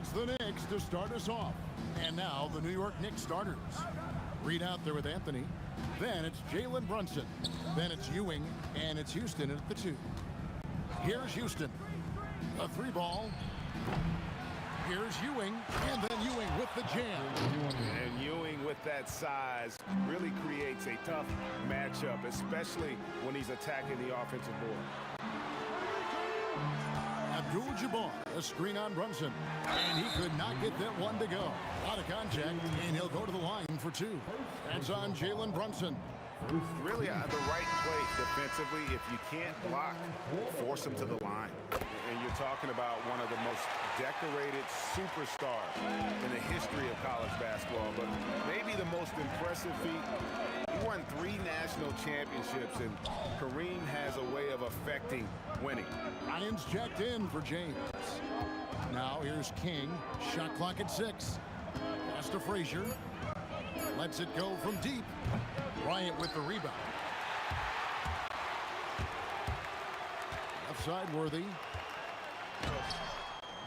It's the Knicks to start us off. And now the New York Knicks starters. Reed out there with Anthony. Then it's Jalen Brunson. Then it's Ewing, and it's Houston at the 2. Here's Houston. A 3-ball. Here's Ewing, and then Ewing with the jam. And Ewing with that size really creates a tough matchup, especially when he's attacking the offensive board. Abdul-Jabbar, a screen on Brunson, and he could not get that one to go. Out of contact, and he'll go to the line for 2. That's on Jalen Brunson. Really the right play defensively. If you can't block, force him to the line. And you're talking about one of the most decorated superstars in the history of college basketball, but maybe the most impressive feat. He won 3 national championships, and Kareem has a way of affecting winning. Ryan's checked in for James. Now here's King. Shot clock at 6. Pass to Frazier. Lets it go from deep. Bryant with the rebound. Left side, Worthy.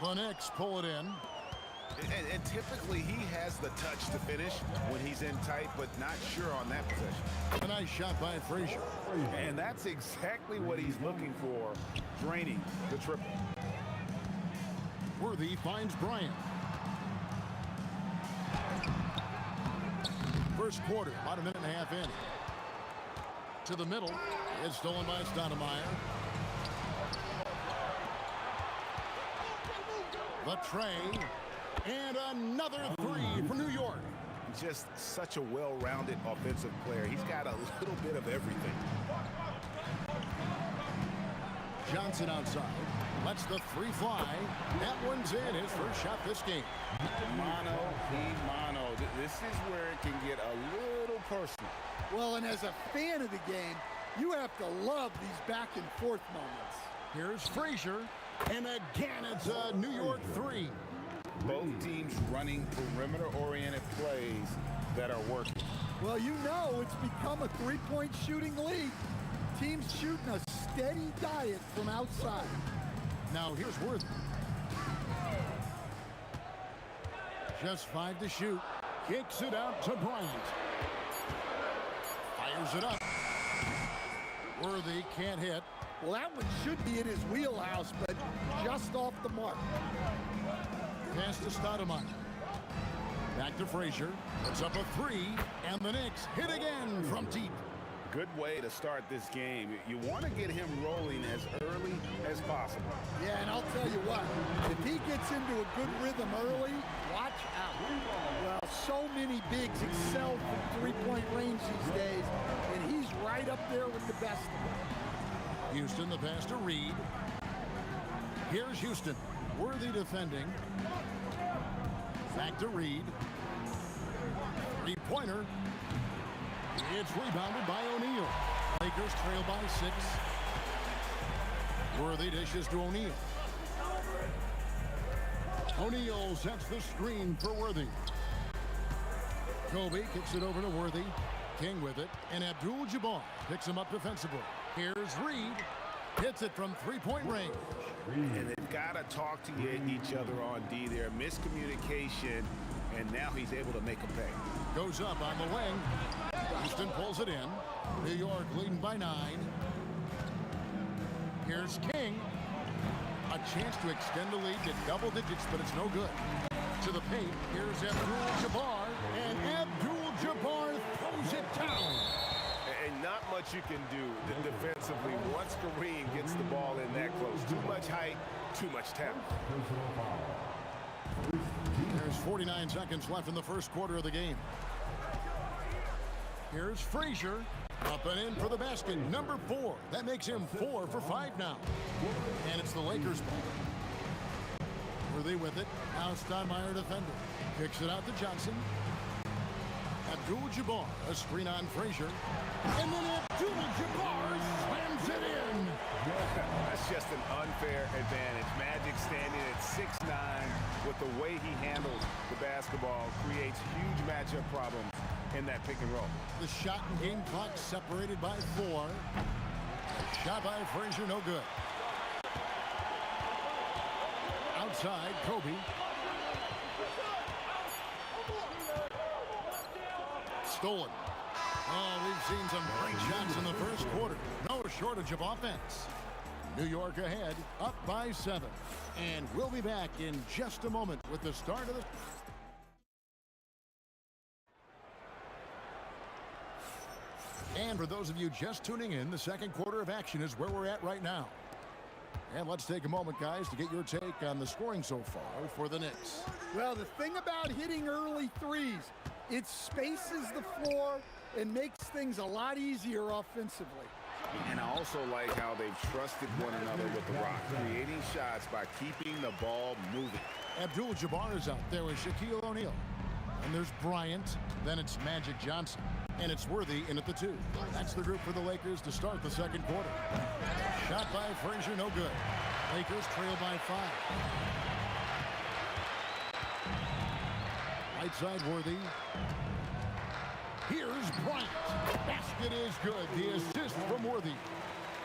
The Knicks pull it in. And typically he has the touch to finish when he's in tight, but not sure on that possession. A nice shot by Frazier. And that's exactly what he's looking for, draining the triple. Worthy finds Bryant. First quarter, about a minute and a half in. To the middle. It's stolen by Stoudemire. The tray. And another 3 for New York. Just such a well-rounded offensive player. He's got a little bit of everything. Johnson outside. Lets the 3 fly. That one's in. His first shot this game. Mano y mano. This is where it can get a little personal. Well, and as a fan of the game, you have to love these back and forth moments. Here's Frazier. And again, it's a New York 3. Both teams running perimeter-oriented plays that are working. Well, you know it's become a three-point shooting league. Teams shooting a steady diet from outside. Now here's Worthy. Just 5 to shoot. Kicks it out to Bryant. Fires it up. Worthy can't hit. Well, that one should be in his wheelhouse, but just off the mark. Pass to Stoudemire. Back to Frazier. It's up a 3, and the Knicks hit again from deep. Good way to start this game. You want to get him rolling as early as possible. Yeah, and I'll tell you what, if he gets into a good rhythm early, watch out. Well, so many bigs excel from three-point range these days, and he's right up there with the best of them. Houston, the pass to Reed. Here's Houston. Worthy defending. Back to Reed. 3-pointer. It's rebounded by O'Neal. Lakers trail by 6. Worthy dishes to O'Neal. O'Neal sets the screen for Worthy. Kobe kicks it over to Worthy. King with it. And Abdul-Jabbar picks him up defensively. Here's Reed. Hits it from 3-point range. And they've got to talk to each other on D there. Miscommunication, and now he's able to make a pay. Goes up on the wing. Houston pulls it in. New York leading by 9. Here's King. A chance to extend the lead to double digits, but it's no good. To the paint, here's Abdul-Jabbar, and Abdul-Jabbar throws it down. And not much you can do defensively once Kareem gets the ball in that close. Too much height, too much talent. There's 49 seconds left in the first quarter of the game. Here's Frazier. Up and in for the basket. Number 4. That makes him 4 for 5 now. And it's the Lakers' ball. Worthy with it. Now Stoudemire defender. Kicks it out to Johnson. Abdul-Jabbar, a screen on Frazier. And then Abdul-Jabbar slams it in. That's just an unfair advantage. Magic standing at 6'9", with the way he handles the basketball, creates huge matchup problems in that pick and roll. The shot and game clock separated by 4. Shot by Frazier, no good. Outside, Kobe. stolen. Oh, we've seen some great shots in the first quarter. No shortage of offense. New York ahead, up by 7. And we'll be back in just a moment with the start of the... And for those of you just tuning in, the second quarter of action is where we're at right now. And let's take a moment, guys, to get your take on the scoring so far for the Knicks. Well, the thing about hitting early threes, it spaces the floor and makes things a lot easier offensively. And I also like how they've trusted one another with the rock, creating shots by keeping the ball moving. Abdul-Jabbar is out there with Shaquille O'Neal. And there's Bryant, then it's Magic Johnson. And it's Worthy in at the 2. That's the group for the Lakers to start the second quarter. Shot by Frazier, no good. Lakers trail by 5. Right side, Worthy. Here's Bryant. Basket is good. The assist from Worthy.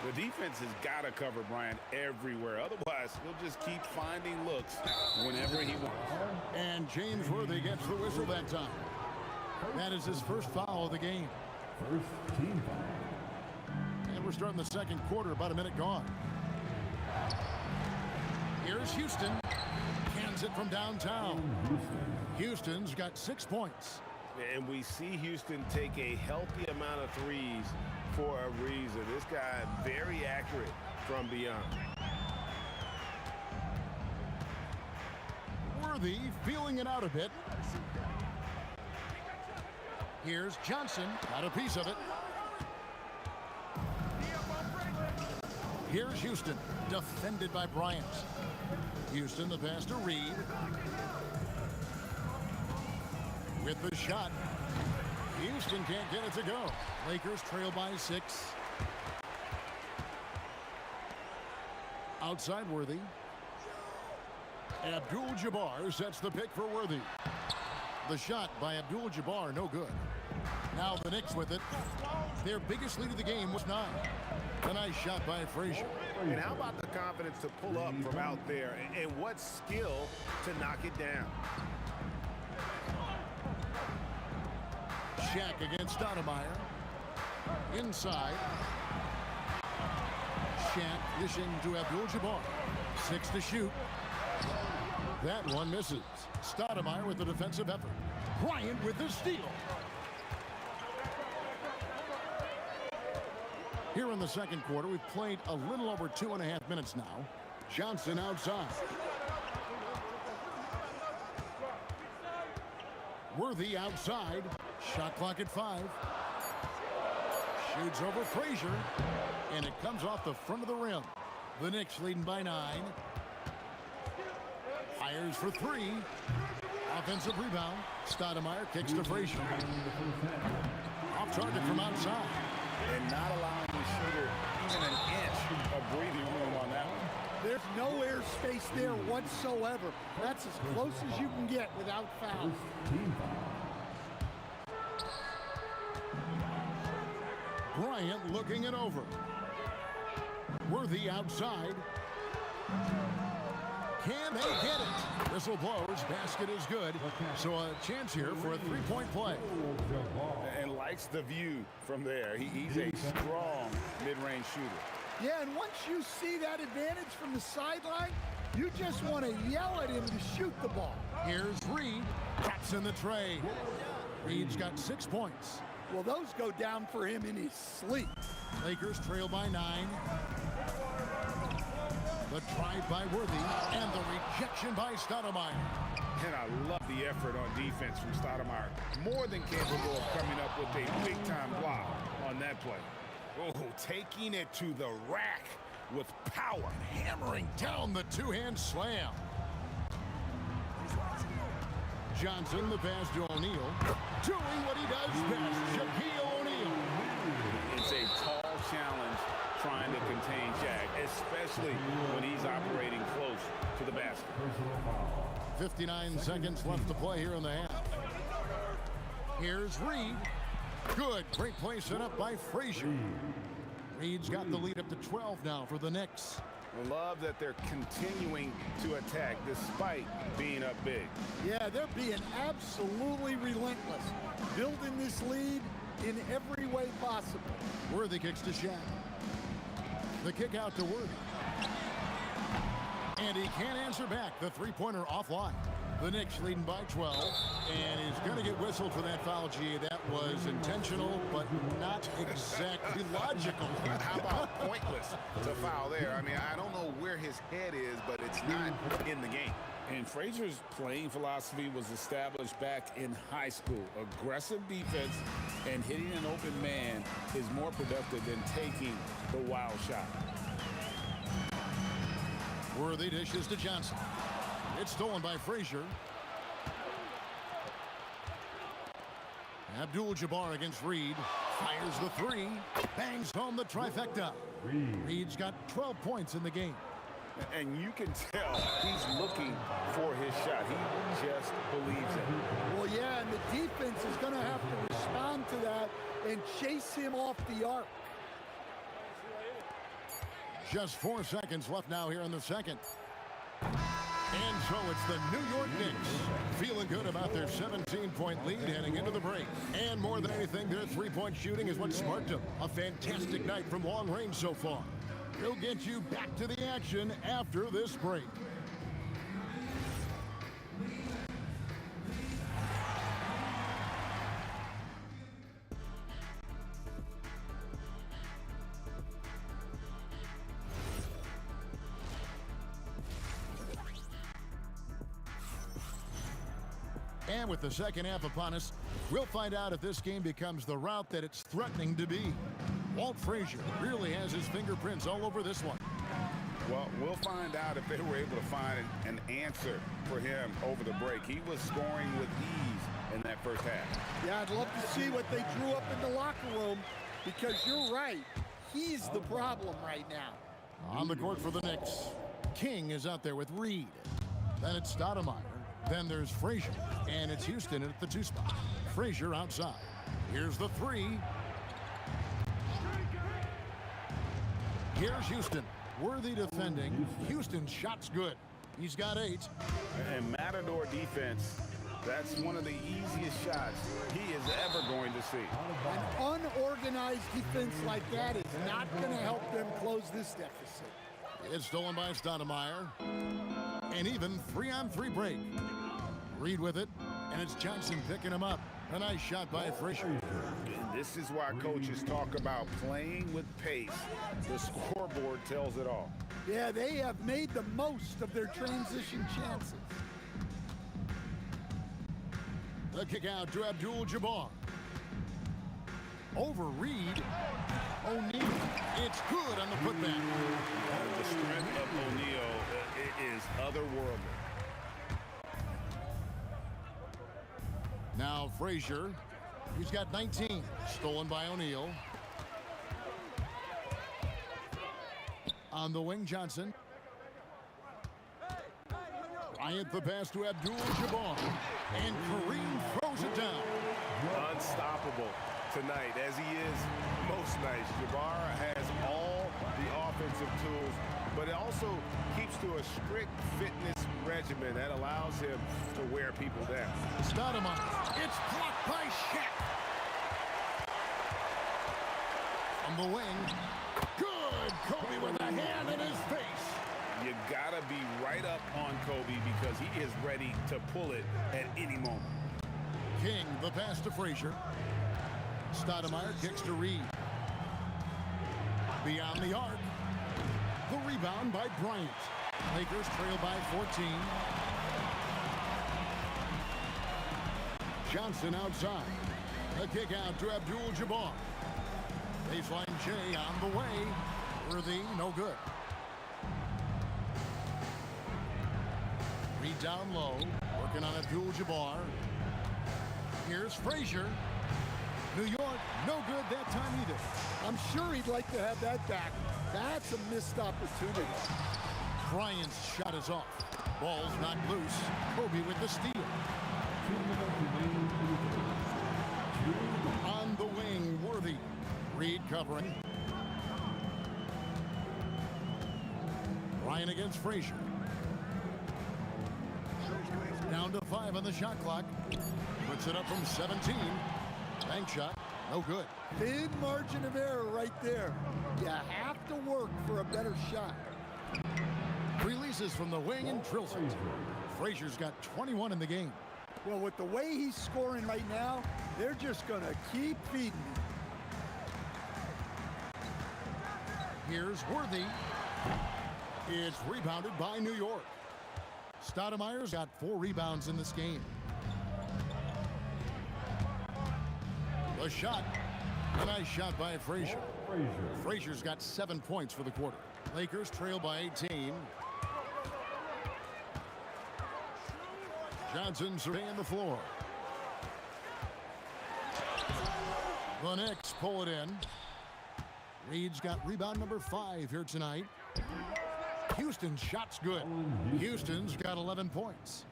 The defense has got to cover Bryant everywhere. Otherwise, he'll just keep finding looks whenever he wants. And James Worthy gets the whistle that time. That is his first foul of the game. First team foul. And we're starting the second quarter, about a minute gone. Here's Houston. Cans it from downtown. Houston's got 6 points. And we see Houston take a healthy amount of threes for a reason. This guy very accurate from beyond. Worthy feeling it out a bit. Here's Johnson, got a piece of it. Here's Houston, defended by Bryant. Houston, the pass to Reed. With the shot. Houston can't get it to go. Lakers trail by 6. Outside Worthy. Abdul-Jabbar sets the pick for Worthy. The shot by Abdul-Jabbar, no good. Now the Knicks with it. Their biggest lead of the game was 9. A nice shot by Frazier. And how about the confidence to pull up from out there? And what skill to knock it down? Shaq against Stoudemire. Inside. Shaq dishing to Abdul-Jabbar. 6 to shoot. That one misses. Stoudemire with the defensive effort. Bryant with the steal. Here in the second quarter, we've played a little over 2.5 minutes now. Johnson outside. Worthy outside. Shot clock at 5. Shoots over Frazier. And it comes off the front of the rim. The Knicks leading by 9. Fires for 3. Offensive rebound. Stoudemire kicks to Frazier. Off target from outside. And not allowing the shooter even an inch of breathing room on that one. There's no airspace there whatsoever. That's as close as you can get without foul. Team foul. Bryant looking it over. Worthy outside. Can they get it? Whistle blows. Basket is good. So a chance here for a 3-point play. And likes the view from there. He's a strong mid-range shooter. Yeah, and once you see that advantage from the sideline, you just want to yell at him to shoot the ball. Here's Reed. That's in the trade. Reed's got 6 points. Well, those go down for him in his sleep. Lakers trail by 9. The drive by Worthy and the rejection by Stoudemire. And I love the effort on defense from Stoudemire. More than capable of coming up with a big-time block on that play. Oh, taking it to the rack with power. Hammering down the two-hand slam. Johnson, the pass to O'Neal. Doing what he does best, Shaquille O'Neal. It's a tall challenge trying to contain Shaq, especially when he's operating close to the basket. 59 seconds left to play here in the half. Here's Reed. Good. Great play set up by Frazier. Reed's got the lead up to 12 now for the Knicks. I love that they're continuing to attack despite being up big. Yeah, they're being absolutely relentless, building this lead in every way possible. Worthy kicks to Shaq. The kick out to Worthy. And he can't answer back. The three-pointer offline. The Knicks leading by 12. And he's going to get whistled for that foul, G. That was intentional, but not exactly logical. How about pointless to foul there? I mean, I don't know where his head is, but it's not in the game. And Frazier's playing philosophy was established back in high school. Aggressive defense and hitting an open man is more productive than taking the wild shot. Worthy dishes to Johnson. It's stolen by Frazier. Abdul-Jabbar against Reed. Fires the three. Bangs home the trifecta. Reed's got 12 points in the game. And you can tell he's looking for his shot. He just believes it. Well, yeah, and the defense is going to have to respond to that and chase him off the arc. Just 4 seconds left now here in the second. And so it's the New York Knicks feeling good about their 17-point lead heading into the break. And more than anything, their three-point shooting is what sparked them. A fantastic night from long range so far. We'll get you back to the action after this break. And with the second half upon us, we'll find out if this game becomes the route that it's threatening to be. Walt Frazier really has his fingerprints all over this one. Well, we'll find out if they were able to find an answer for him over the break. He was scoring with ease in that first half. Yeah, I'd love to see what they drew up in the locker room, because you're right. He's the problem right now. On the court for the Knicks, King is out there with Reed. Then it's Stoudemire. Then there's Frazier, and it's Houston at the 2 spot. Frazier outside. Here's the three. Here's Houston. Worthy defending. Houston's shot's good. He's got 8. And Matador defense, that's one of the easiest shots he is ever going to see. An unorganized defense like that is not going to help them close this deficit. It's stolen by Stoudemire. And even 3-on-3 break. Reed with it, and it's Johnson picking him up. A nice shot by Frazier. And this is why coaches talk about playing with pace. The scoreboard tells it all. Yeah, they have made the most of their transition chances. The kick out to Abdul-Jabbar. Over Reed. O'Neal. It's good on the putback. The strength of O'Neal is otherworldly. Now Frazier. He's got 19. Stolen by O'Neal. On the wing, Johnson. Bryant the pass to Abdul-Jabbar. And Kareem throws it down. Unstoppable tonight, as he is most nights. Jabbar has all the offensive tools, but it also keeps to a strict fitness regimen that allows him to wear people down. Stoudemire. It's blocked by Shaq. On the wing. Good. Kobe with a hand in his face. You gotta be right up on Kobe because he is ready to pull it at any moment. King, the pass to Frazier. Stoudemire kicks to Reed. Beyond the arc. The rebound by Bryant. Lakers trail by 14. Johnson outside. A kick out to Abdul-Jabbar. Baseline J on the way. Worthy, no good. Reed down low. Working on Abdul-Jabbar. Here's Frazier. New York, no good that time either. I'm sure he'd like to have that back. That's a missed opportunity. Bryant's shot is off. Ball's not loose. Kobe with the steal. On the wing, Worthy. Reed covering. Bryant against Frazier. Down to 5 on the shot clock. Puts it up from 17. Bank shot, no good. Thin margin of error right there. You have to work for a better shot. Releases from the wing and drills it. Frazier's got 21 in the game. Well, with the way he's scoring right now, they're just going to keep feeding him. Here's Worthy. It's rebounded by New York. Stoudemire's got 4 rebounds in this game. The shot. A nice shot by Frazier. Frazier's got 7 points for the quarter. Lakers trail by 18. Johnson surveying the floor. The Knicks pull it in. Reed's got rebound number 5 here tonight. Houston's shot's good. Houston's got 11 points.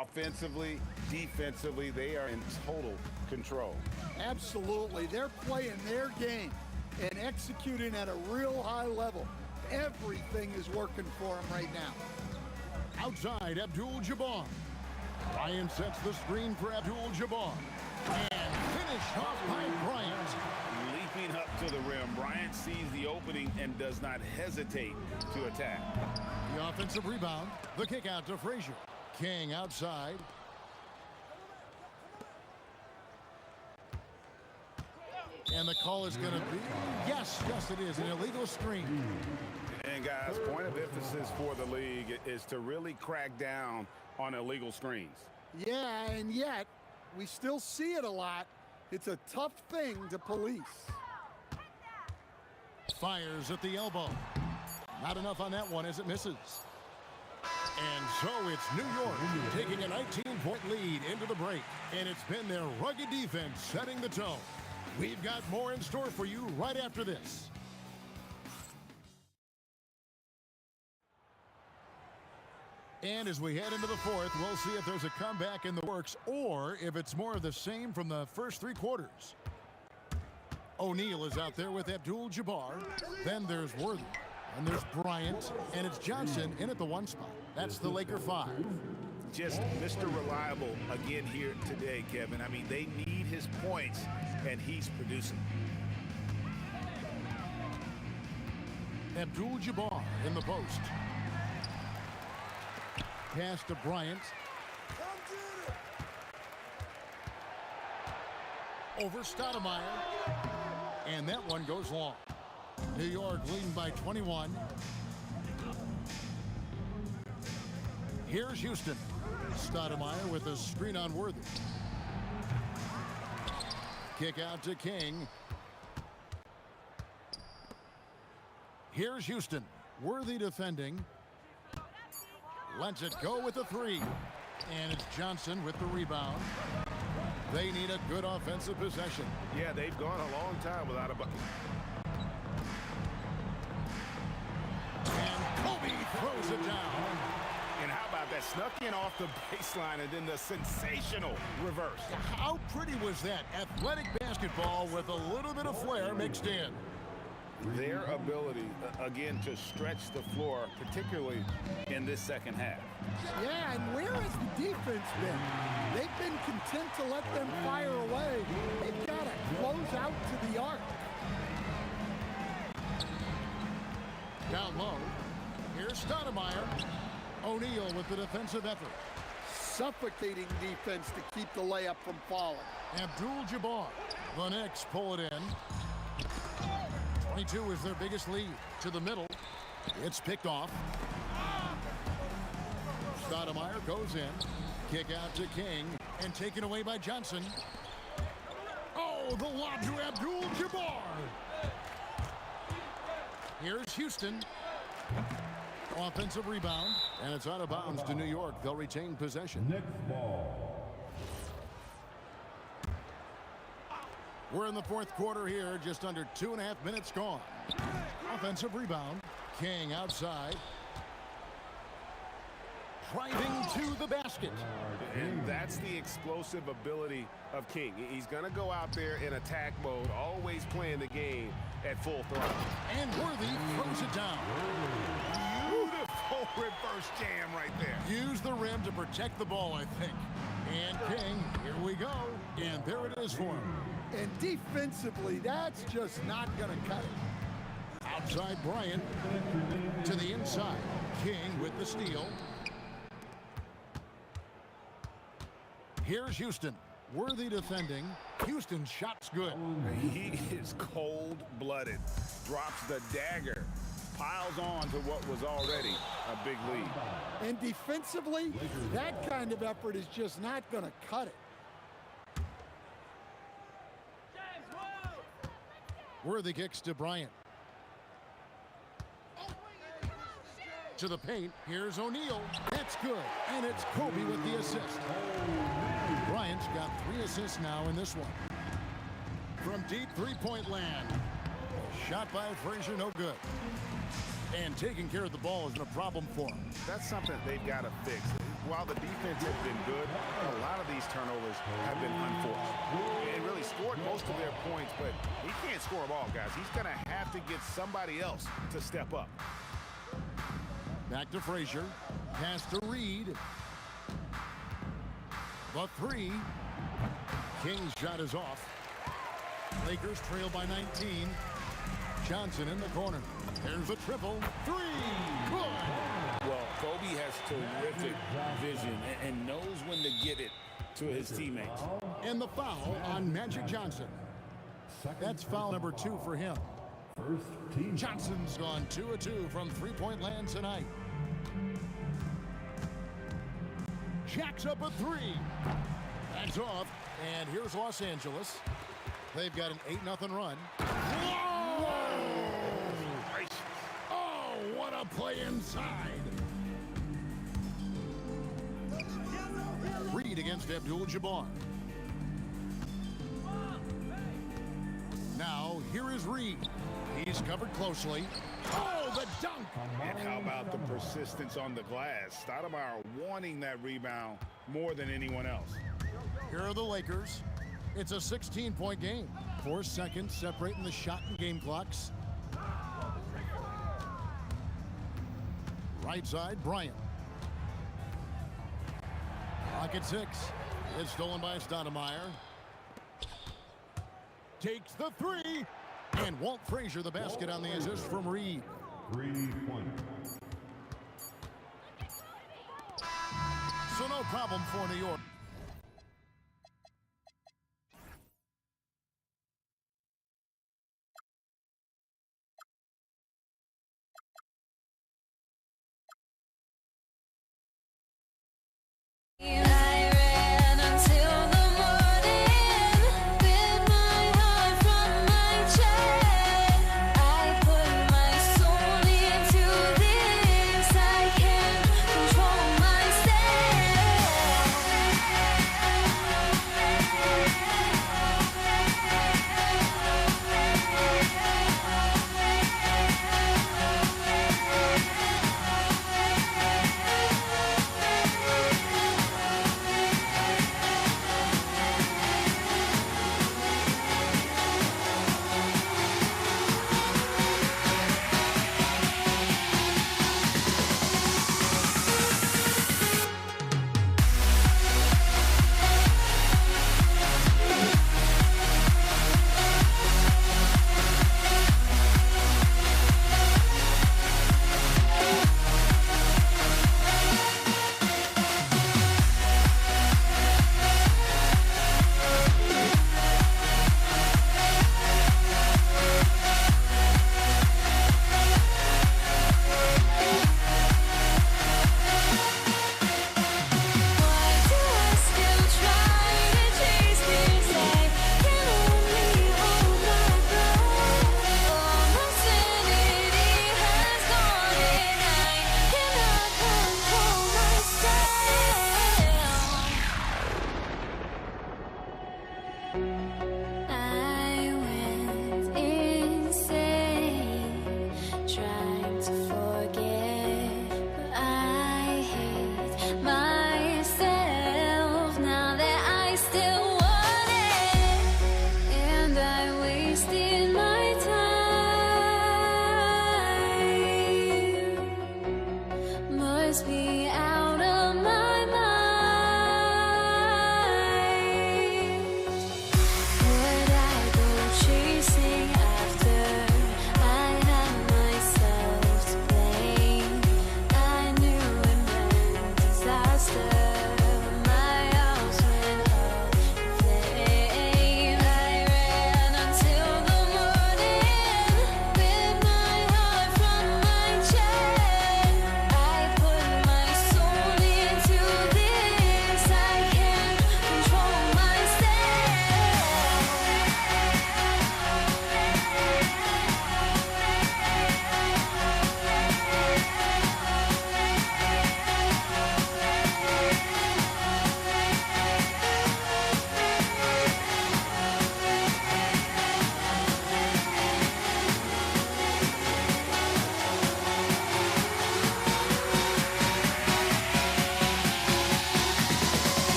Offensively, defensively, they are in total control. Absolutely. They're playing their game and executing at a real high level. Everything is working for them right now. Outside, Abdul-Jabbar. Bryant sets the screen for Abdul-Jabbar. And finished off by Bryant. Leaping up to the rim, Bryant sees the opening and does not hesitate to attack. The offensive rebound. The kick out to Frazier. King outside. And the call is going to be, yes, it is, an illegal screen. And guys, point of emphasis for the league is to really crack down on illegal screens. Yeah, and yet, we still see it a lot. It's a tough thing to police. Fires at the elbow. Not enough on that one as it misses. And so it's New York taking a 19-point lead into the break. And it's been their rugged defense setting the tone. We've got more in store for you right after this. And as we head into the fourth, we'll see if there's a comeback in the works or if it's more of the same from the first 3 quarters. O'Neal is out there with Abdul-Jabbar. Then there's Worthy. And there's Bryant. And it's Johnson in at the 1 spot. That's the Laker 5. Just Mr. Reliable again here today, Kevin. I mean, they need his points, and he's producing. Abdul-Jabbar in the post. Pass to Bryant. Over Stoudemire. And that one goes long. New York leading by 21. Here's Houston. Stoudemire with a screen on Worthy. Kick out to King. Here's Houston. Worthy defending. Lets it go with the 3. And it's Johnson with the rebound. They need a good offensive possession. Yeah, they've gone a long time without a bucket. And Kobe throws it down. And how about that? Snuck in off the baseline and then the sensational reverse. How pretty was that? Athletic basketball with a little bit of flair mixed in. Their ability, again, to stretch the floor, particularly in this second half. Yeah, and where has the defense been? They've been content to let them fire away. They've got to close out to the arc. Down low. Here's Stoudemire. O'Neal with the defensive effort. Suffocating defense to keep the layup from falling. Abdul-Jabbar. The Knicks pull it in. 22 is their biggest lead. To the middle. It's picked off. Stoudemire goes in. Kick out to King. And taken away by Johnson. Oh, the lob to Abdul-Jabbar. Here's Houston. Offensive rebound. And it's out of bounds to New York. They'll retain possession. Next ball. We're in the fourth quarter here. Just under 2.5 minutes gone. Offensive rebound. King outside. Driving to the basket. And that's the explosive ability of King. He's going to go out there in attack mode, always playing the game at full throttle. And Worthy throws it down. Beautiful Reverse jam right there. Use the rim to protect the ball, I think. And King, here we go. And there it is for him. And defensively, that's just not going to cut it. Outside Bryant to the inside. King with the steal. Here's Houston. Worthy defending. Houston's shot's good. He is cold-blooded. Drops the dagger. Piles on to what was already a big lead. And defensively, that kind of effort is just not going to cut it. Worthy kicks to Bryant. To the paint. Here's O'Neal. It's good. And it's Kobe with the assist. Bryant's got 3 assists now in this one. From deep three-point land. Shot by Frazier, no good. And taking care of the ball isn't a problem for him. That's something they've got to fix. While the defense has been good, a lot of these turnovers have been unforced. They really scored most of their points, but he can't score them all, guys. He's going to have to get somebody else to step up. Back to Frazier. Pass to Reed. The 3. King's shot is off. Lakers trail by 19. Johnson in the corner. There's a triple. 3. Good. Well, Kobe has terrific vision and knows when to get it to his teammates. And the foul on Magic Johnson. That's foul number 2 for him. First team. Johnson's gone 2 of 2 from three-point land tonight. Jacks up a 3. That's off. And here's Los Angeles. They've got an 8-0 run. Whoa! Oh, what a play inside. Reed against Abdul-Jabbar. Now, here is Reed. He's covered closely. Oh, the dunk! And how about the persistence on the glass? Stoudemire wanting that rebound more than anyone else. Here are the Lakers. It's a 16-point game. 4 seconds separating the shot and game clocks. Right side, Bryant. Rocket 6. It's stolen by Stoudemire. Takes the 3. And Walt Frazier the basket on the assist from Reed. 3-point. So no problem for New York. I ran until the morning with my heart from my chest. I put my soul into this. I can't control myself.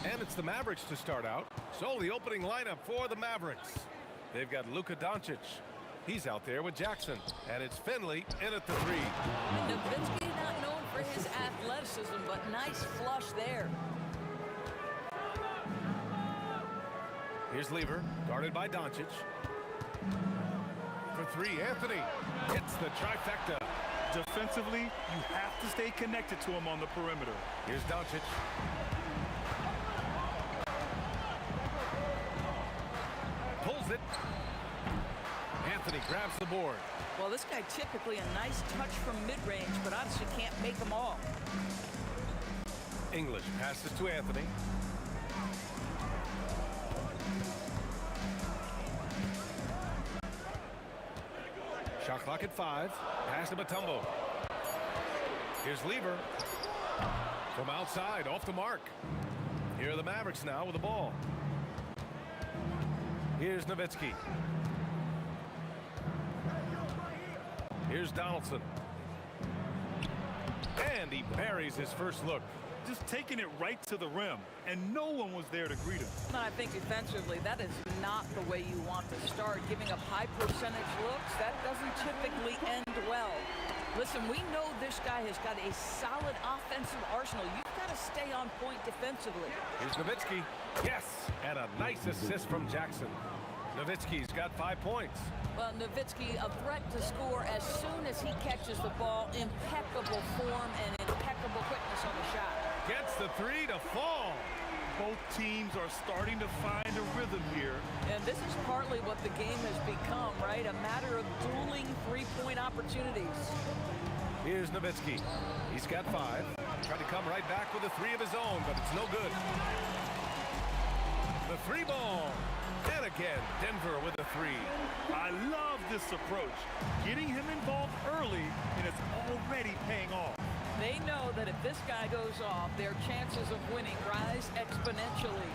And it's the Mavericks to start out. So the opening lineup for the Mavericks. They've got Luka Doncic. He's out there with Jackson. And it's Finley in at the 3. Nowitzki not known for his athleticism, but nice flush there. Here's Lever, guarded by Doncic. For 3, Anthony hits the trifecta. Defensively, you have to stay connected to him on the perimeter. Here's Doncic. Pulls it. Anthony grabs the board. Well, this guy typically a nice touch from mid-range, but obviously can't make them all. English passes to Anthony. Shot clock at 5. Pass to Mutombo. Here's Lever. From outside, off the mark. Here are the Mavericks now with the ball. Here's Nowitzki. Here's Donaldson. And he buries his first look. Just taking it right to the rim, and no one was there to greet him. I think defensively, that is not the way you want to start. Giving up high percentage looks, that doesn't typically end well. Listen, we know this guy has got a solid offensive arsenal. You've got to stay on point defensively. Here's Nowitzki. Yes, and a nice assist from Jackson. Nowitzki's got 5 points. Well, Nowitzki, a threat to score as soon as he catches the ball. Impeccable form and impeccable quickness on the shot. Gets the 3 to fall. Both teams are starting to find a rhythm here. And this is partly what the game has become, right? A matter of dueling three-point opportunities. Here's Nowitzki. He's got 5. Tried to come right back with a 3 of his own, but it's no good. The 3 ball. And again, Denver with a 3. I love this approach. Getting him involved early, and it's already paying off. They know that if this guy goes off, their chances of winning rise exponentially.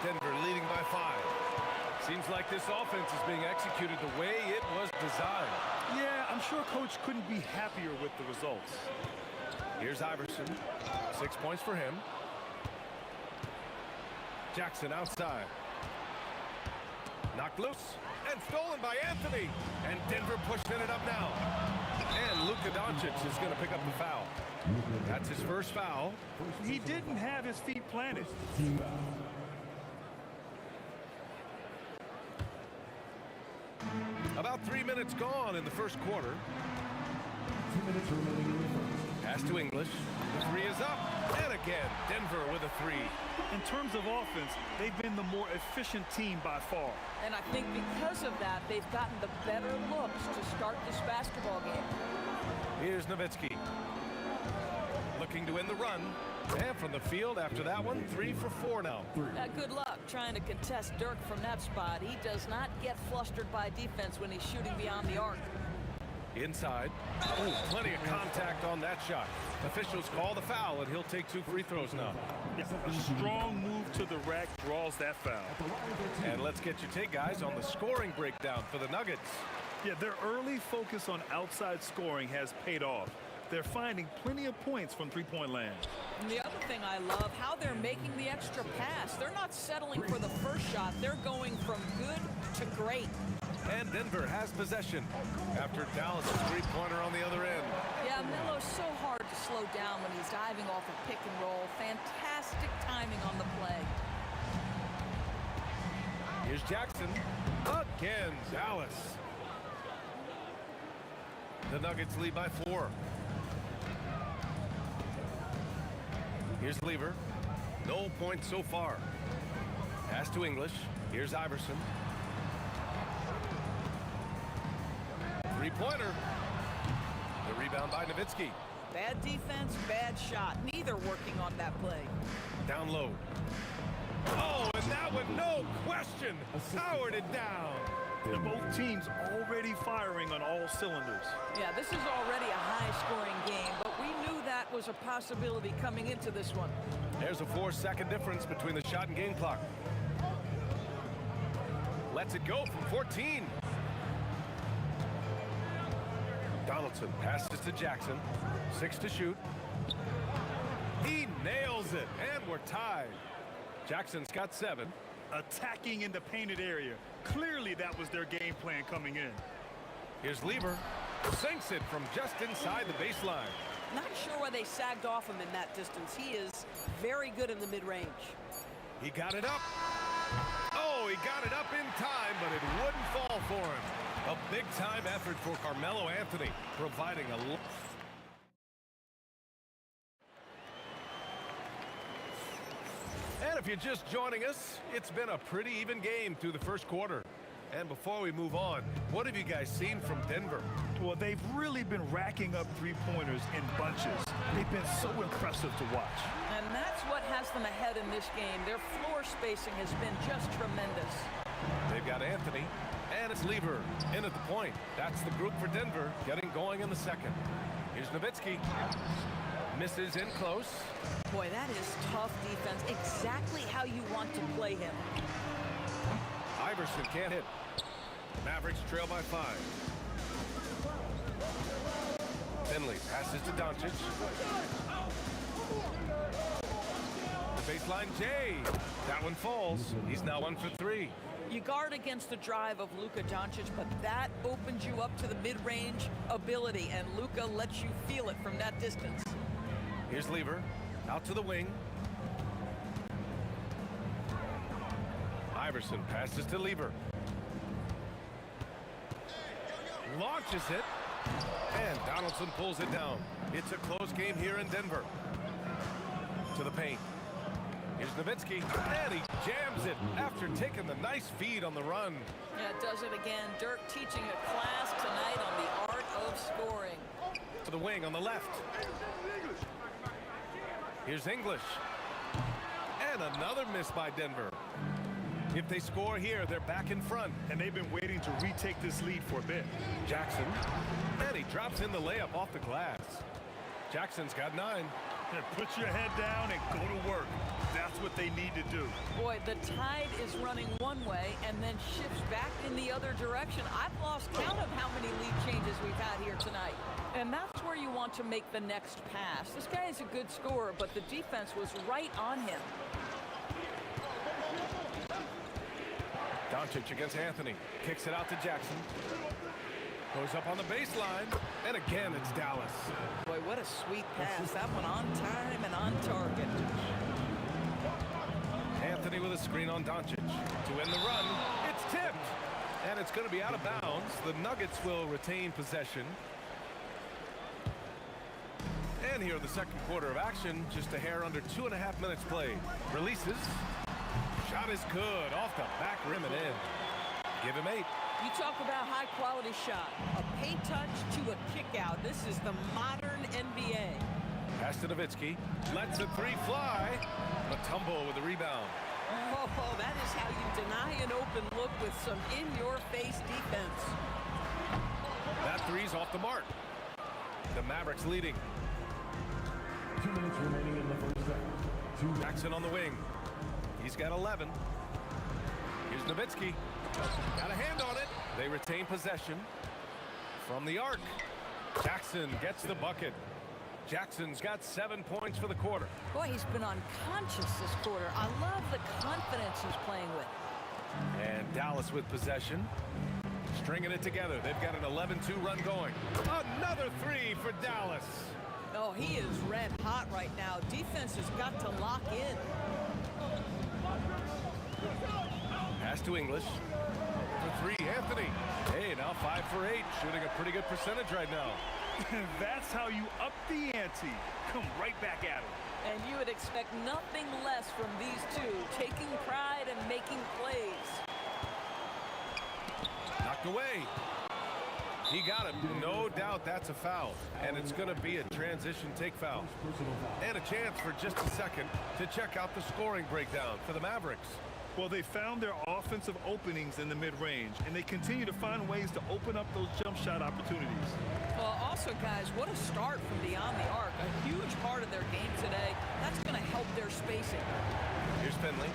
Denver leading by 5. Seems like this offense is being executed the way it was designed. Yeah, I'm sure Coach couldn't be happier with the results. Here's Iverson. 6 points for him. Jackson outside. Knocked loose and stolen by Anthony. And Denver pushing it up now. And Luka Doncic is going to pick up the foul. That's his first foul. He didn't have his feet planted. About 3 minutes gone in the first quarter. 2 minutes remaining in the first. Pass to English. The 3 is up. And again, Denver with a 3. In terms of offense, they've been the more efficient team by far. And I think because of that, they've gotten the better looks to start this basketball game. Here's Nowitzki. Looking to win the run. And from the field after that one, 3 for 4 now. Good luck trying to contest Dirk from that spot. He does not get flustered by defense when he's shooting beyond the arc. Inside. Oh, plenty of contact on that shot. Officials call the foul, and he'll take 2 free throws now. Yeah, a strong move to the rack draws that foul. And let's get your take, guys, on the scoring breakdown for the Nuggets. Yeah, their early focus on outside scoring has paid off. They're finding plenty of points from three-point land. And the other thing I love, how they're making the extra pass. They're not settling for the first shot. They're going from good to great. And Denver has possession after Dallas' three-pointer on the other end. Yeah, Melo's so hard to slow down when he's diving off a pick and roll. Fantastic timing on the play. Here's Jackson. Again, Dallas. The Nuggets lead by 4. Here's Lever. No points so far. Pass to English. Here's Iverson. Three-pointer. The rebound by Nowitzki. Bad defense, bad shot. Neither working on that play. Down low. Oh, and that one, no question, powered it down. Both teams already firing on all cylinders. Yeah, this is already a high-scoring game, but we knew that was a possibility coming into this one. There's a 4-second difference between the shot and game clock. Lets it go from 14. Donaldson passes to Jackson. 6 to shoot. He nails it, and we're tied. Jackson's got 7. Attacking in the painted area. Clearly that was their game plan coming in. Here's Lieber. Sinks it from just inside the baseline. Not sure why they sagged off him in that distance. He is very good in the mid-range. He got it up. Oh, he got it up in time, but it wouldn't fall for him. A big-time effort for Carmelo Anthony, providing a... And if you're just joining us, it's been a pretty even game through the first quarter. And before we move on, what have you guys seen from Denver? Well, they've really been racking up three-pointers in bunches. They've been so impressive to watch. And that's what has them ahead in this game. Their floor spacing has been just tremendous. They've got Anthony, and it's Lieber in at the point. That's the group for Denver getting going in the second. Here's Nowitzki. Misses in close. Boy, that is tough defense. Exactly how you want to play him. Iverson can't hit. Mavericks trail by 5. Finley passes to Doncic. The baseline Jay. That one falls. He's now 1 for 3. You guard against the drive of Luka Doncic, but that opens you up to the mid-range ability, and Luka lets you feel it from that distance. Here's Lieber. Out to the wing. Iverson passes to Lieber. Launches it. And Donaldson pulls it down. It's a close game here in Denver. To the paint. Here's Nowitzki. And he jams it after taking the nice feed on the run. Yeah, does it again. Dirk teaching a class tonight on the art of scoring. To the wing on the left. Here's English. And another miss by Denver. If they score here, they're back in front. And they've been waiting to retake this lead for a bit. Jackson. And he drops in the layup off the glass. Jackson's got 9. And put your head down and go to work. That's what they need to do. Boy, the tide is running one way and then shifts back in the other direction. I've lost count of how many lead changes we've had here tonight. And that's where you want to make the next pass. This guy is a good scorer, but the defense was right on him. Doncic against Anthony. Kicks it out to Jackson. Goes up on the baseline. And again, it's Dallas. Boy, what a sweet pass. That one on time and on target. Anthony with a screen on Doncic. To end the run, it's tipped. And it's going to be out of bounds. The Nuggets will retain possession. And here in the second quarter of action, just a hair under 2.5 minutes played. Releases. Shot is good. Off the back rim and in. Give him 8. You talk about high-quality shot. A paint touch to a kick-out. This is the modern NBA. Pass to Nowitzki. Lets a 3 fly. Mutombo with the rebound. Oh, that is how you deny an open look with some in-your-face defense. That 3's off the mark. The Mavericks leading. 2 minutes remaining in the first second. Jackson on the wing. He's got 11. Here's Nowitzki. Got a hand on it. They retain possession from the arc. Jackson gets the bucket. Jackson's got 7 points for the quarter. Boy, he's been unconscious this quarter. I love the confidence he's playing with. And Dallas with possession. Stringing it together. They've got an 11-2 run going. Another 3 for Dallas. Oh, he is red hot right now. Defense has got to lock in. Pass to English. For 3, Anthony. Hey, now 5 for 8. Shooting a pretty good percentage right now. That's how you up the ante. Come right back at him. And you would expect nothing less from these two, taking pride and making plays. Knocked away. He got him. No doubt that's a foul. And it's going to be a transition take foul. And a chance for just a second to check out the scoring breakdown for the Mavericks. Well, they found their offensive openings in the mid-range, and they continue to find ways to open up those jump shot opportunities. Well, also, guys, what a start from beyond the arc. A huge part of their game today. That's going to help their spacing. Here's Finley.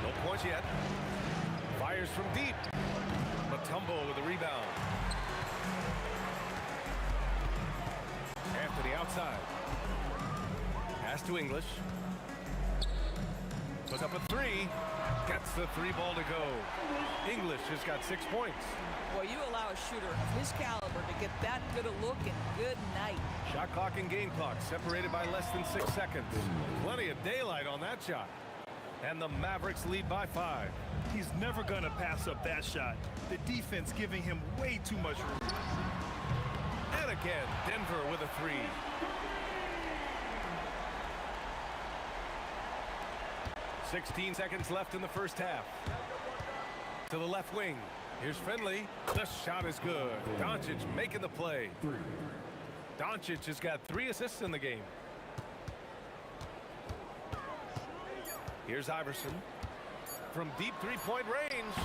No points yet. Fires from deep. Mutombo with the rebound. Anthony outside. Pass to English. Puts up a three. Gets the three ball to go. English has got 6 points. Boy, you allow a shooter of his caliber to get that good a look, and good night. Shot clock and game clock separated by less than 6 seconds. Plenty of daylight on that shot. And the Mavericks lead by 5. He's never going to pass up that shot. The defense giving him way too much room. And again, Denver with a three. "16 seconds left in the first half. To the left wing. Here's Finley. The shot is good. Doncic making the play. Doncic has got 3 assists in the game. Here's Iverson. From deep three-point range.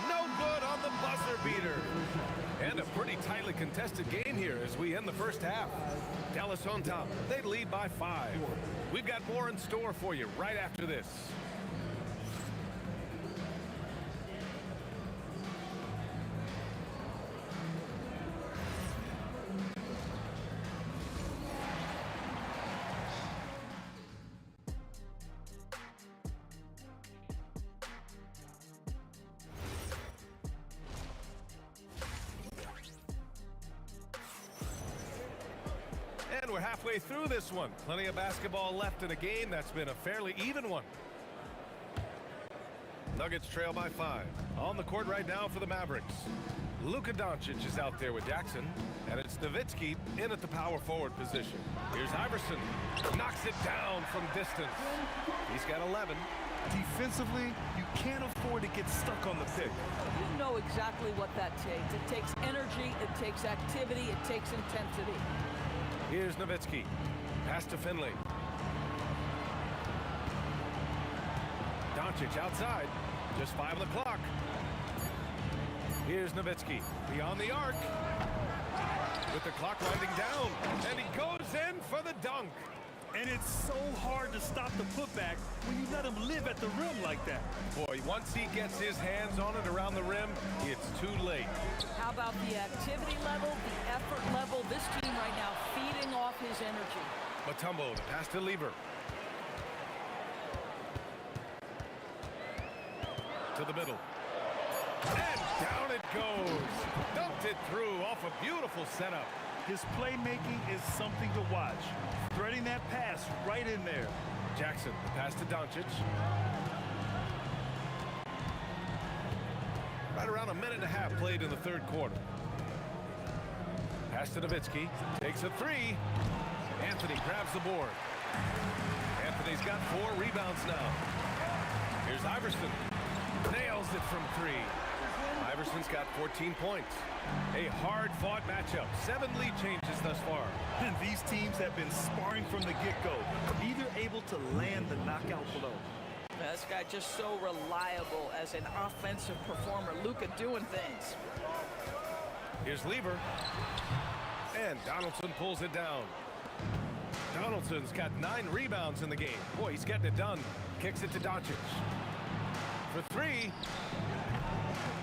No good on the buzzer beater. And a pretty tightly contested game here as we end the first half. Dallas on top. They lead by 5. We've got more in store for you right after this. And we're halfway through this one. Plenty of basketball left in a game that's been a fairly even one. Nuggets trail by 5. On the court right now for the Mavericks. Luka Doncic is out there with Jackson. And it's Nowitzki in at the power forward position. Here's Iverson. Knocks it down from distance. He's got 11. Defensively, you can't afford to get stuck on the pick. You know exactly what that takes. It takes energy, it takes activity, it takes intensity. Here's Nowitzki. Pass to Finley. Doncic outside. Just 5 on the clock. Here's Nowitzki. Beyond the arc. With the clock winding down. And he goes in for the dunk. And it's so hard to stop the putback when you let him live at the rim like that. Boy, once he gets his hands on it around the rim, it's too late. How about the activity level, the effort level? This team right now feeding off his energy. Mutombo, the pass to Lieber. To the middle. And down it goes. Dumped it through off a beautiful setup. His playmaking is something to watch. Threading that pass right in there. Jackson, the pass to Doncic. Right around a minute and a half played in the third quarter. Pass to Nowitzki. Takes a three. Anthony grabs the board. Anthony's got 4 rebounds now. Here's Iverson. Nails it from 3. Iverson's got 14 points. A hard-fought matchup. 7 lead changes thus far. And these teams have been sparring from the get-go, neither able to land the knockout blow. This guy just so reliable as an offensive performer. Luka doing things. Here's Lieber. And Donaldson pulls it down. Donaldson's got 9 rebounds in the game. Boy, he's getting it done. Kicks it to Doncic. For 3.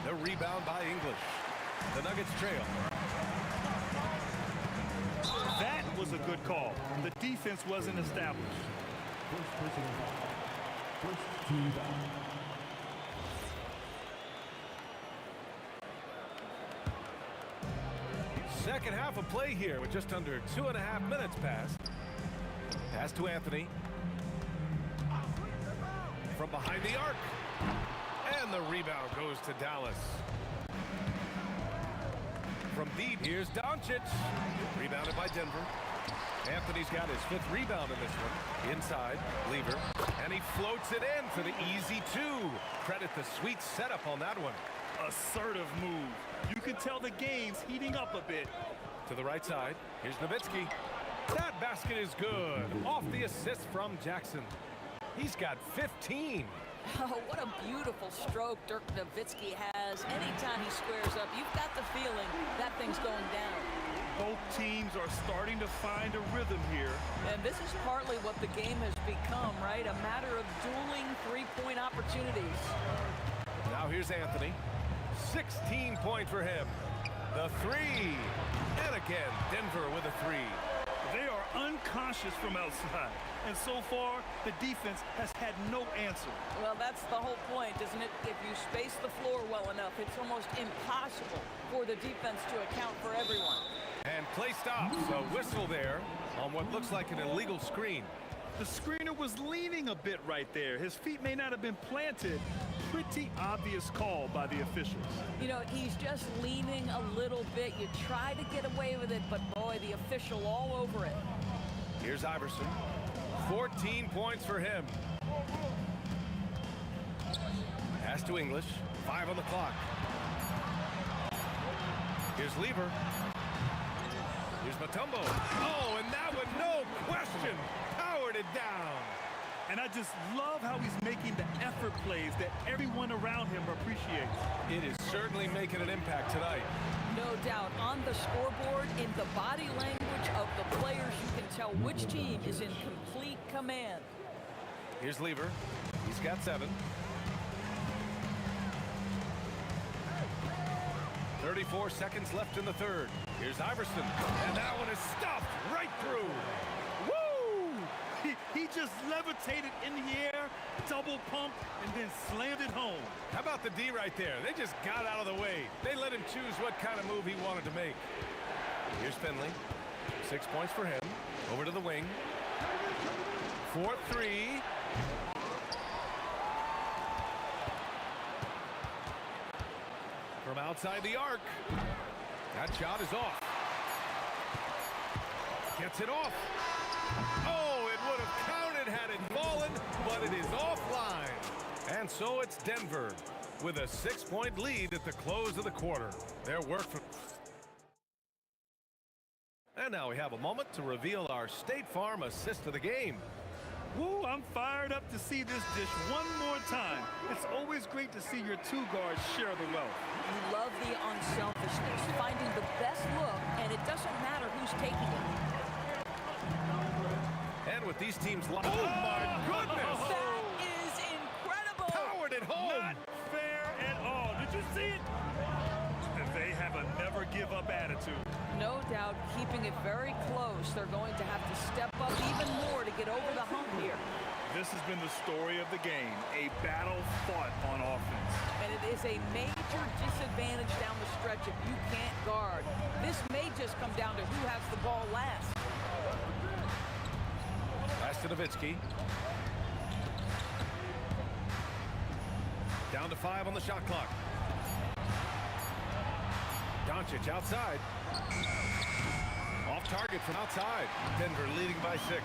The rebound by English. The Nuggets trail. That was a good call. The defense wasn't established. First personal foul. First team foul. Second half of play here with just under 2.5 minutes passed. Pass to Anthony. From behind the arc. And the rebound goes to Dallas. From deep, here's Doncic. Rebounded by Denver. Anthony's got his 5th rebound in this one. Inside, Lieber. And he floats it in for the easy 2. Credit the sweet setup on that one. Assertive move. You can tell the game's heating up a bit. To the right side, here's Nowitzki. That basket is good. Off the assist from Jackson. He's got 15. Oh, what a beautiful stroke Dirk Nowitzki has. Anytime he squares up, you've got the feeling that thing's going down. Both teams are starting to find a rhythm here. And this is partly what the game has become, right? A matter of dueling three-point opportunities. Now here's Anthony. 16 point for him. The 3. And again, Denver with a 3. They are unconscious from outside. And so far, the defense has had no answer. Well, that's the whole point, isn't it? If you space the floor well enough, it's almost impossible for the defense to account for everyone. And play stops. A whistle there on what looks like an illegal screen. The screener was leaning a bit right there. His feet may not have been planted. Pretty obvious call by the officials. You know, he's just leaning a little bit. You try to get away with it, but boy, the official all over it. Here's Iverson. 14 points for him. Pass to English. 5 on the clock. Here's Lever. Here's Mutombo. Oh, and that one, no question, powered it down. And I just love how he's making the effort plays that everyone around him appreciates. It is certainly making an impact tonight. No doubt. On the scoreboard, in the body language of the players, you can tell which team is in complete command. Here's Lever. He's got 7. 34 seconds left in the third. Here's Iverson. And that one is stuffed right through. Woo! He just levitated in the air, double pumped, and then slammed it home. How about the D right there? They just got out of the way. They let him choose what kind of move he wanted to make. Here's Finley. 6 points for him. Over to the wing. 4-3. From outside the arc. That shot is off. Gets it off. Oh, it would have counted had it fallen, but it is offline. And so it's Denver with a 6-point lead at the close of the quarter. Their work for... And now we have a moment to reveal our State Farm assist of the game. Woo, I'm fired up to see this dish one more time. It's always great to see your two guards share the wealth. You love the unselfishness, finding the best look, and it doesn't matter who's taking it. And with these teams... Oh, my goodness! That is incredible! Powered it home! Not fair at all. Did you see it? And they have a never-give-up attitude. No doubt, keeping it very close. They're going to have to step up even more to get over the hump here. This has been the story of the game, a battle fought on offense. And it is a major disadvantage down the stretch if you can't guard. This may just come down to who has the ball last. Pass to Nowitzki. Down to 5 on the shot clock. Doncic outside. Off target from outside. Denver leading by 6.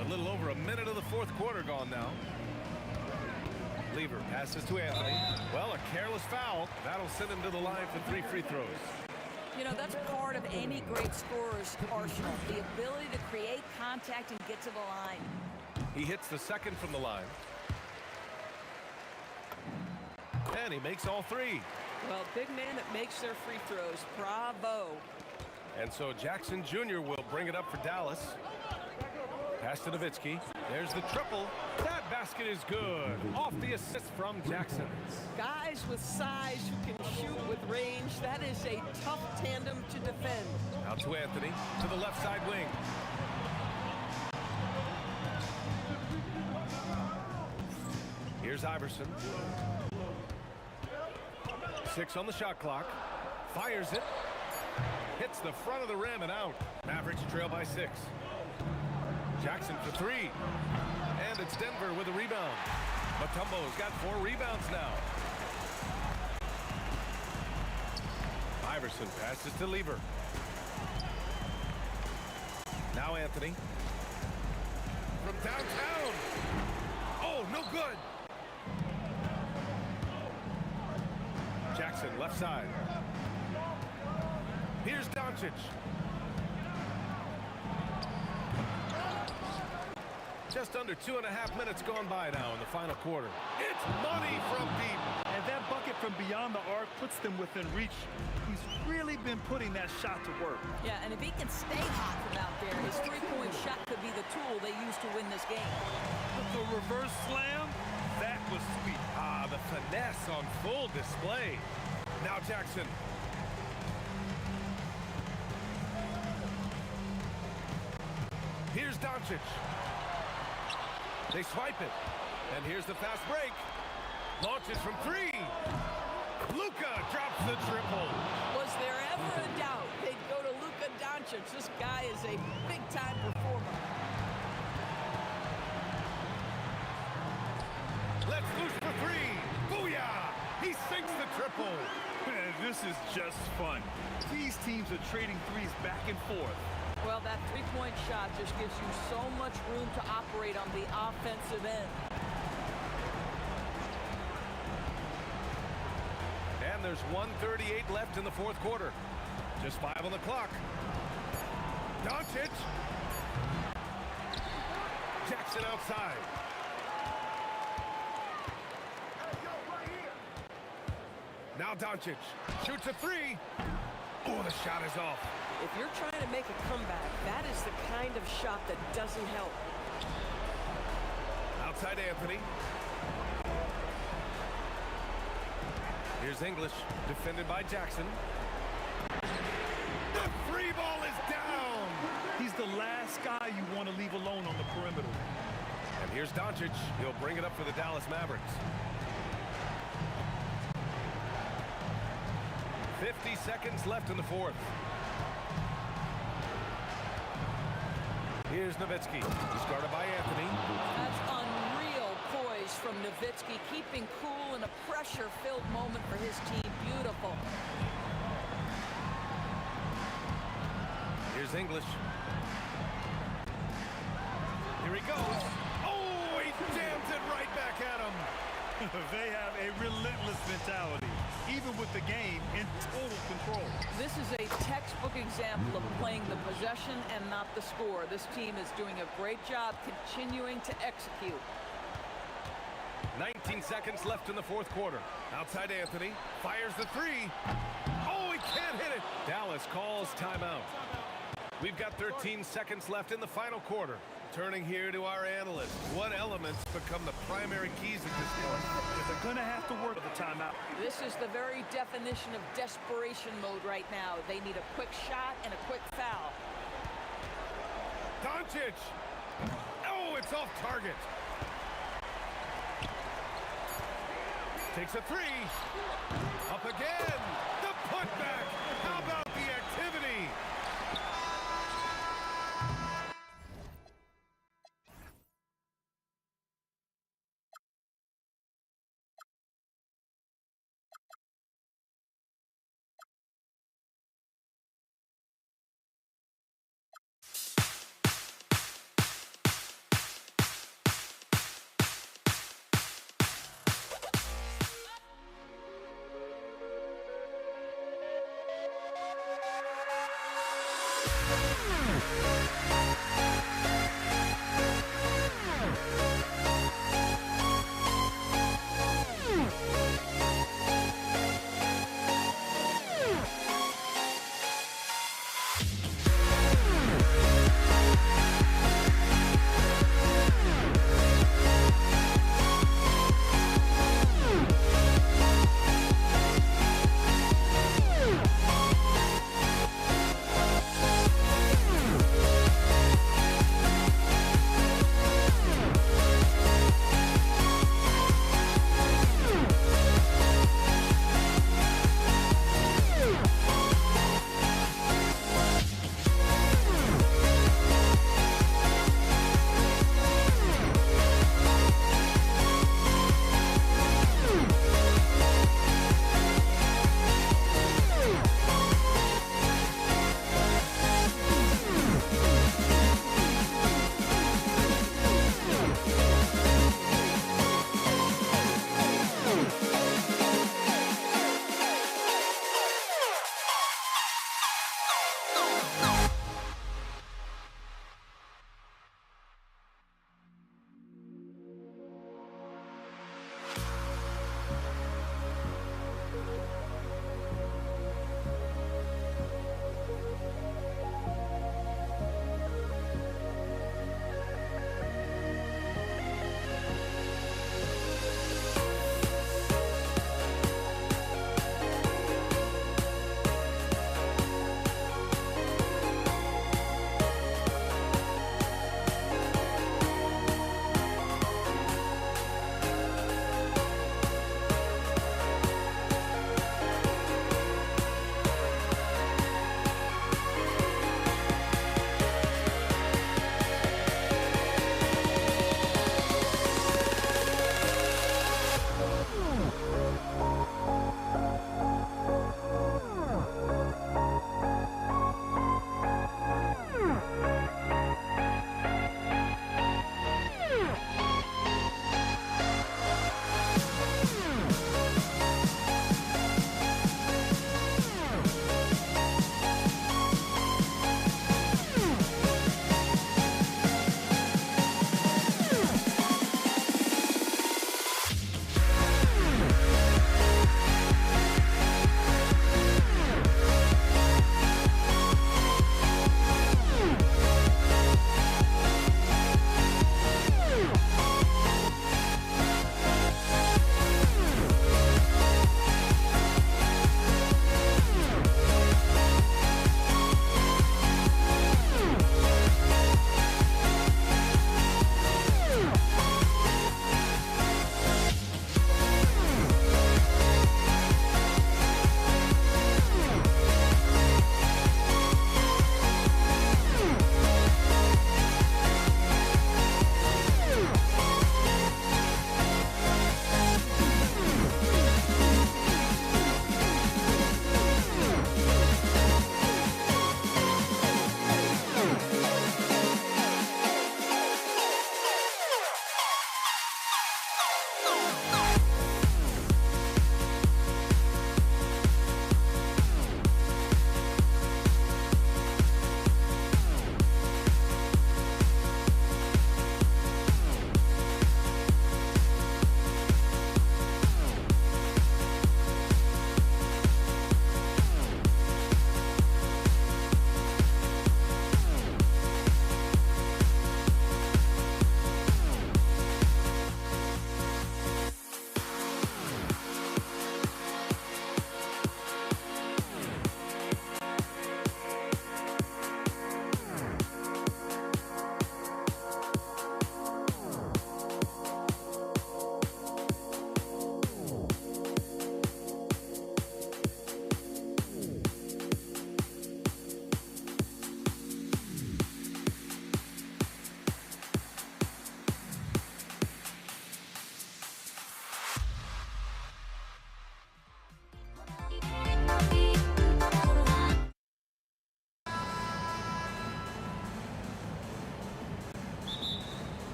A little over a minute of the fourth quarter gone now. Lever passes to Anthony. Well, a careless foul. That'll send him to the line for 3 free throws. You know, that's part of any great scorer's arsenal, the ability to create contact and get to the line. He hits the second from the line. And he makes all 3. Well, big man that makes their free throws. Bravo. And so Jackson Jr. will bring it up for Dallas. Pass to Nowitzki. There's the triple. That basket is good. Off the assist from Jackson. Guys with size who can shoot with range. That is a tough tandem to defend. Out to Anthony. To the left side wing. Here's Iverson. 6 on the shot clock. Fires it. Hits the front of the rim and out. Mavericks trail by 6. Jackson for 3. And it's Denver with a rebound. Mutombo's got 4 rebounds now. Iverson passes to Lever. Now Anthony. From downtown. Oh, no good. Jackson, left side. Here's Doncic. Just under 2.5 minutes gone by now in the final quarter. It's money from deep. And that bucket from beyond the arc puts them within reach. He's really been putting that shot to work. Yeah, and if he can stay hot from out there, his three-point shot could be the tool they use to win this game. The reverse slam, that was sweet. Ah, the finesse on full display. Now Jackson. Here's Doncic. They swipe it. And here's the fast break. Launches from three. Luka drops the triple. Was there ever a doubt they'd go to Luka Doncic? This guy is a big-time performer. Let's loose for three. Booyah! He sinks the triple. This is just fun. These teams are trading threes back and forth. Well, that three-point shot just gives you so much room to operate on the offensive end. And there's 1:38 left in the fourth quarter. Just 5 on the clock. Doncic. Jackson outside. Now Doncic shoots a three. Oh, the shot is off. If you're trying to make a comeback, that is the kind of shot that doesn't help. Outside Anthony. Here's English, defended by Jackson. The free ball is down. He's the last guy you want to leave alone on the perimeter. And here's Doncic. He'll bring it up for the Dallas Mavericks. 50 seconds left in the fourth. Here's Nowitzki, discarded by Anthony. That's unreal poise from Nowitzki, keeping cool in a pressure-filled moment for his team. Beautiful. Here's English. Here he goes. Oh, he jams it right back at him. They have a relentless mentality, even with the game in total control. This is a textbook example of playing the possession and not the score. This team is doing a great job continuing to execute. 19 seconds left in the fourth quarter. Outside Anthony. Fires the three. Oh, he can't hit it. Dallas calls timeout. We've got 13 seconds left in the final quarter. Turning here to our analysts. What elements become the primary keys at this point? They're going to have to work with the timeout. This is the very definition of desperation mode right now. They need a quick shot and a quick foul. Doncic. Oh, it's off target. Takes a three. Up again. The putback. How about the activity?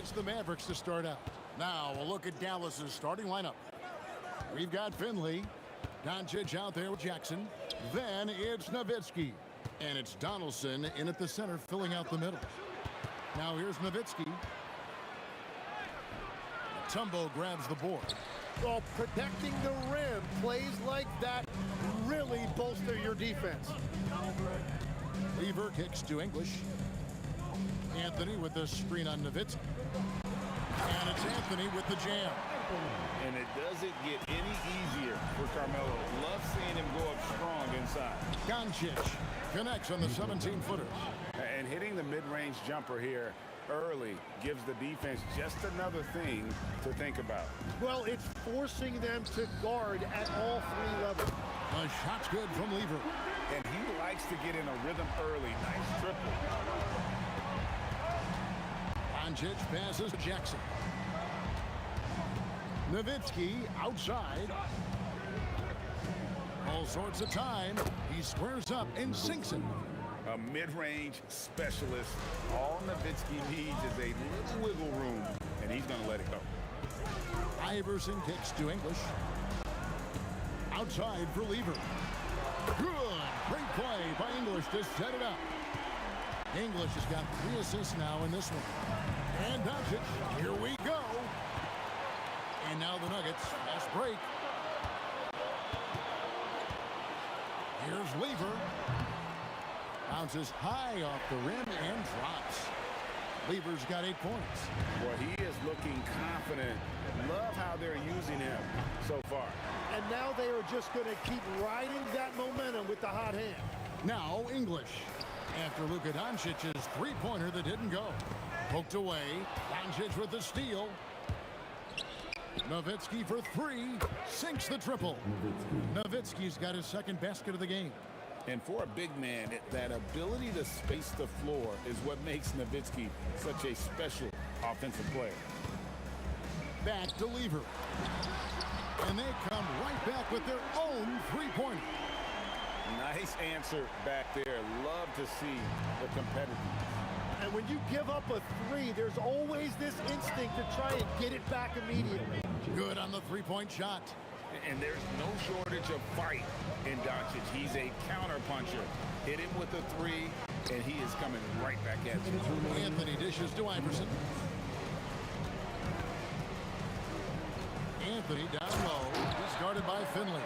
It's the Mavericks to start out. Now we'll look at Dallas's starting lineup. We've got Finley. Doncic out there with Jackson. Then it's Nowitzki. And it's Donaldson in at the center, filling out the middle. Now here's Nowitzki. Tumbo grabs the board. Well, protecting the rim, plays like that really bolster your defense. Lever kicks to English. Anthony with the screen on Nowitzki. And it's Anthony with the jam. And it doesn't get any easier for Carmelo. Love seeing him go up strong inside. Doncic connects on the 17-footers. And hitting the mid-range jumper here early gives the defense just another thing to think about. Well, it's forcing them to guard at all three levels. The shot's good from Lever. And he likes to get in a rhythm early. Nice triple. Doncic passes to Jackson. Nowitzki outside. All sorts of time. He squares up and sinks it. A mid-range specialist. All Nowitzki needs is a little wiggle room, and he's going to let it go. Iverson kicks to English. Outside for Lever. Good. Great play by English to set it up. English has got 3 assists now in this one. And Doncic, here we go. And now the Nuggets, fast break. Here's Lever. Bounces high off the rim and drops. Lever's got 8 points. Well, he is looking confident. Love how they're using him so far. And now they are just going to keep riding that momentum with the hot hand. Now English. After Luka Doncic's three-pointer that didn't go. Poked away. Doncic with the steal. Nowitzki for 3. Sinks the triple. Nowitzki's got his second basket of the game. And for a big man, that ability to space the floor is what makes Nowitzki such a special offensive player. Back to Lever. And they come right back with their own three-pointer. Nice answer back there. Love to see the competitiveness. And when you give up a 3, there's always this instinct to try and get it back immediately. Good on the three-point shot. And there's no shortage of fight in Doncic. He's a counter-puncher. Hit him with a 3, and he is coming right back at you. Anthony dishes to Iverson. Anthony down low, discarded by Finley.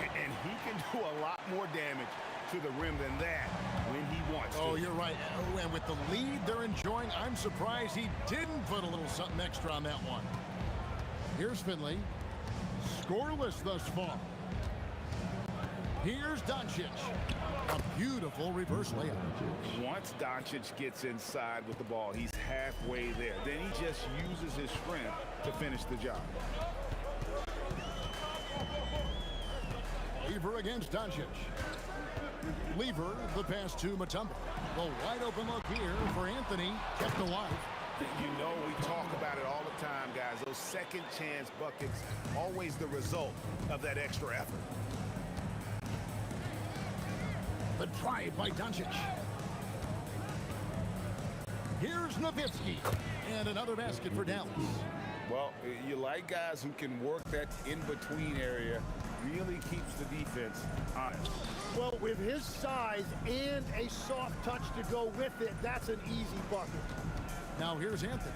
And he can do a lot more damage to the rim than that when he wants to. Oh, you're right. Oh, and with the lead they're enjoying, I'm surprised he didn't put a little something extra on that one. Here's Finley. Scoreless thus far. Here's Doncic. A beautiful reverse layup. Once Doncic gets inside with the ball, he's halfway there. Then he just uses his strength to finish the job. Lever against Doncic. Lever, the pass to Mutombo. The wide open look here for Anthony, kept alive. You know, we talk about it all the time, guys. Those second chance buckets, always the result of that extra effort. The drive by Doncic. Here's Nowitzki. And another basket for Dallas. Well, you like guys who can work that in-between area. Really keeps the defense honest. Well, with his size and a soft touch to go with it, that's an easy bucket. Now here's Anthony.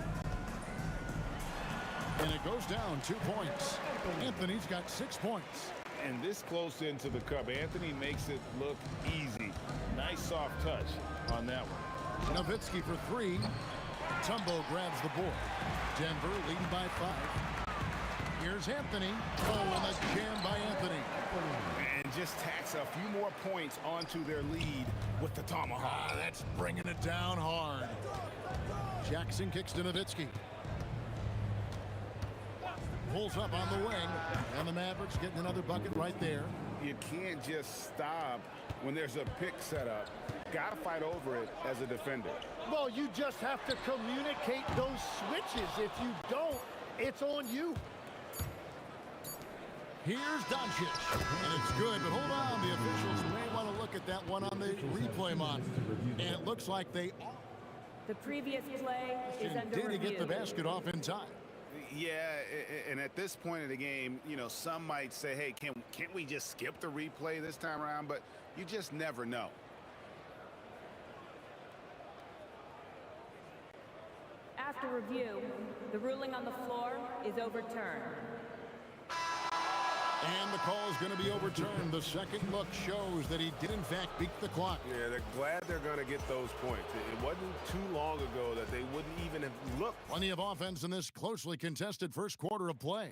And it goes down 2 points. Anthony's got 6 points. And this close into the cup, Anthony makes it look easy. Nice soft touch on that one. Nowitzki for 3. Tumbo grabs the board. Denver leading by 5. Here's Anthony. Oh, and a jam by Anthony. And just tacks a few more points onto their lead with the tomahawk. That's bringing it down hard. Jackson kicks to Nowitzki. Pulls up on the wing. And the Mavericks getting another bucket right there. You can't just stop when there's a pick set up. Got to fight over it as a defender. Well, you just have to communicate those switches. If you don't, it's on you. Here's Doncic. And it's good, but hold on. The officials may want to look at that one on the replay monitor. And it looks like they are. The previous play is under Did he review. get the basket off in time? Yeah, and at this point in the game, you know, some might say, hey, can't we just skip the replay this time around? But you just never know. After review, the ruling on the floor is overturned. And the call is going to be overturned. The second look shows that he did, in fact, beat the clock. Yeah, they're glad they're going to get those points. It wasn't too long ago that they wouldn't even have looked. Plenty of offense in this closely contested first quarter of play.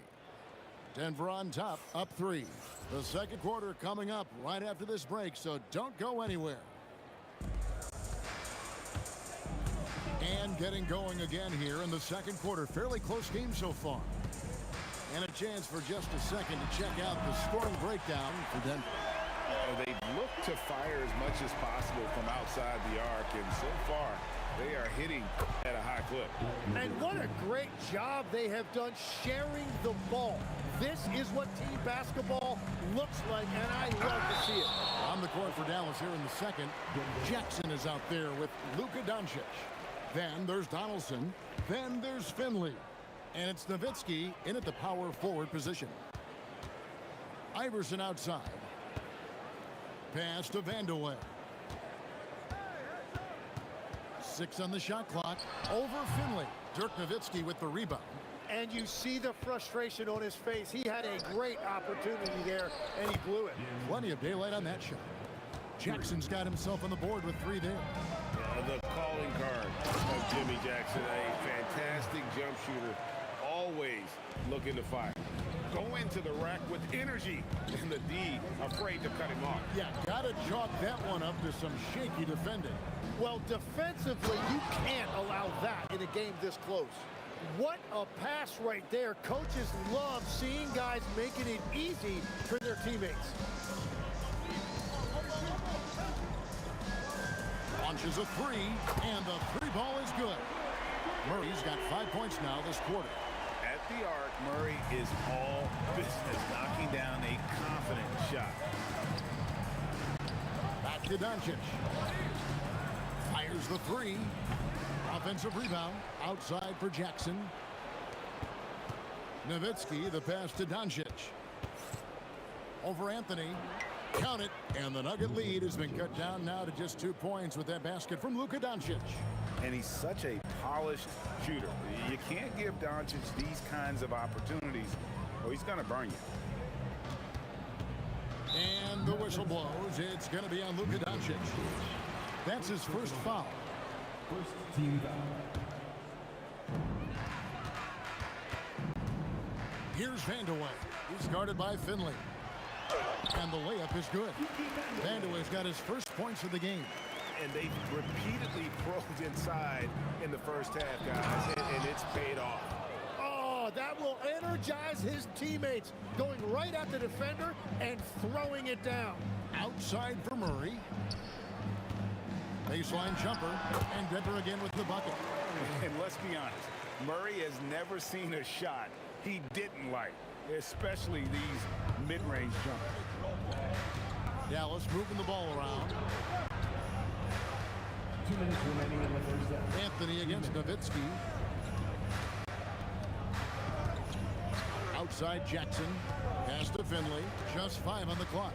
Denver on top, up 3. The second quarter coming up right after this break, so don't go anywhere. And getting going again here in the second quarter. Fairly close game so far. And a chance for just a second to check out the scoring breakdown for Denver. They look to fire as much as possible from outside the arc, and so far they are hitting at a high clip. And what a great job they have done sharing the ball. This is what team basketball looks like, and I love to see it. On the court for Dallas here in the second, Jackson is out there with Luka Doncic. Then there's Donaldson. Then there's Finley. And it's Nowitzki in at the power forward position. Iverson outside. Pass to Vandeweghe. 6 on the shot clock. Over Finley. Dirk Nowitzki with the rebound. And you see the frustration on his face. He had a great opportunity there, and he blew it. Plenty of daylight on that shot. Jackson's got himself on the board with 3 there. The calling card of Jimmy Jackson, a fantastic jump shooter, always looking to fire. Go into the rack with energy, and the D afraid to cut him off. Yeah, gotta chalk that one up to some shaky defending. Well, defensively, you can't allow that in a game this close. What a pass right there. Coaches love seeing guys making it easy for their teammates. Launches a 3, and the 3 ball is good. Murray's got 5 points now this quarter. At the arc, Murray is all business, knocking down a confident shot. Back to Doncic. Fires the 3. Offensive rebound outside for Jackson. Nowitzki, the pass to Doncic. Over Anthony. Count it, and the Nugget lead has been cut down now to just 2 points with that basket from Luka Doncic. And he's such a polished shooter. You can't give Doncic these kinds of opportunities, or he's going to burn you. And the whistle blows. It's going to be on Luka Doncic. That's his first foul. First team foul. Here's Vandeweghe. He's guarded by Finley. And the layup is good. Vandeweghe's got his first points of the game. And they repeatedly probed inside in the first half, guys, and it's paid off. Oh, that will energize his teammates, going right at the defender and throwing it down. Outside for Murray. Baseline jumper, and Denver again with the bucket. And let's be honest, Murray has never seen a shot he didn't like, especially these mid-range jumpers. Dallas moving the ball around. 2 minutes remaining in the first half. Anthony against Nowitzki. Outside Jackson. Pass to Finley. Just 5 on the clock.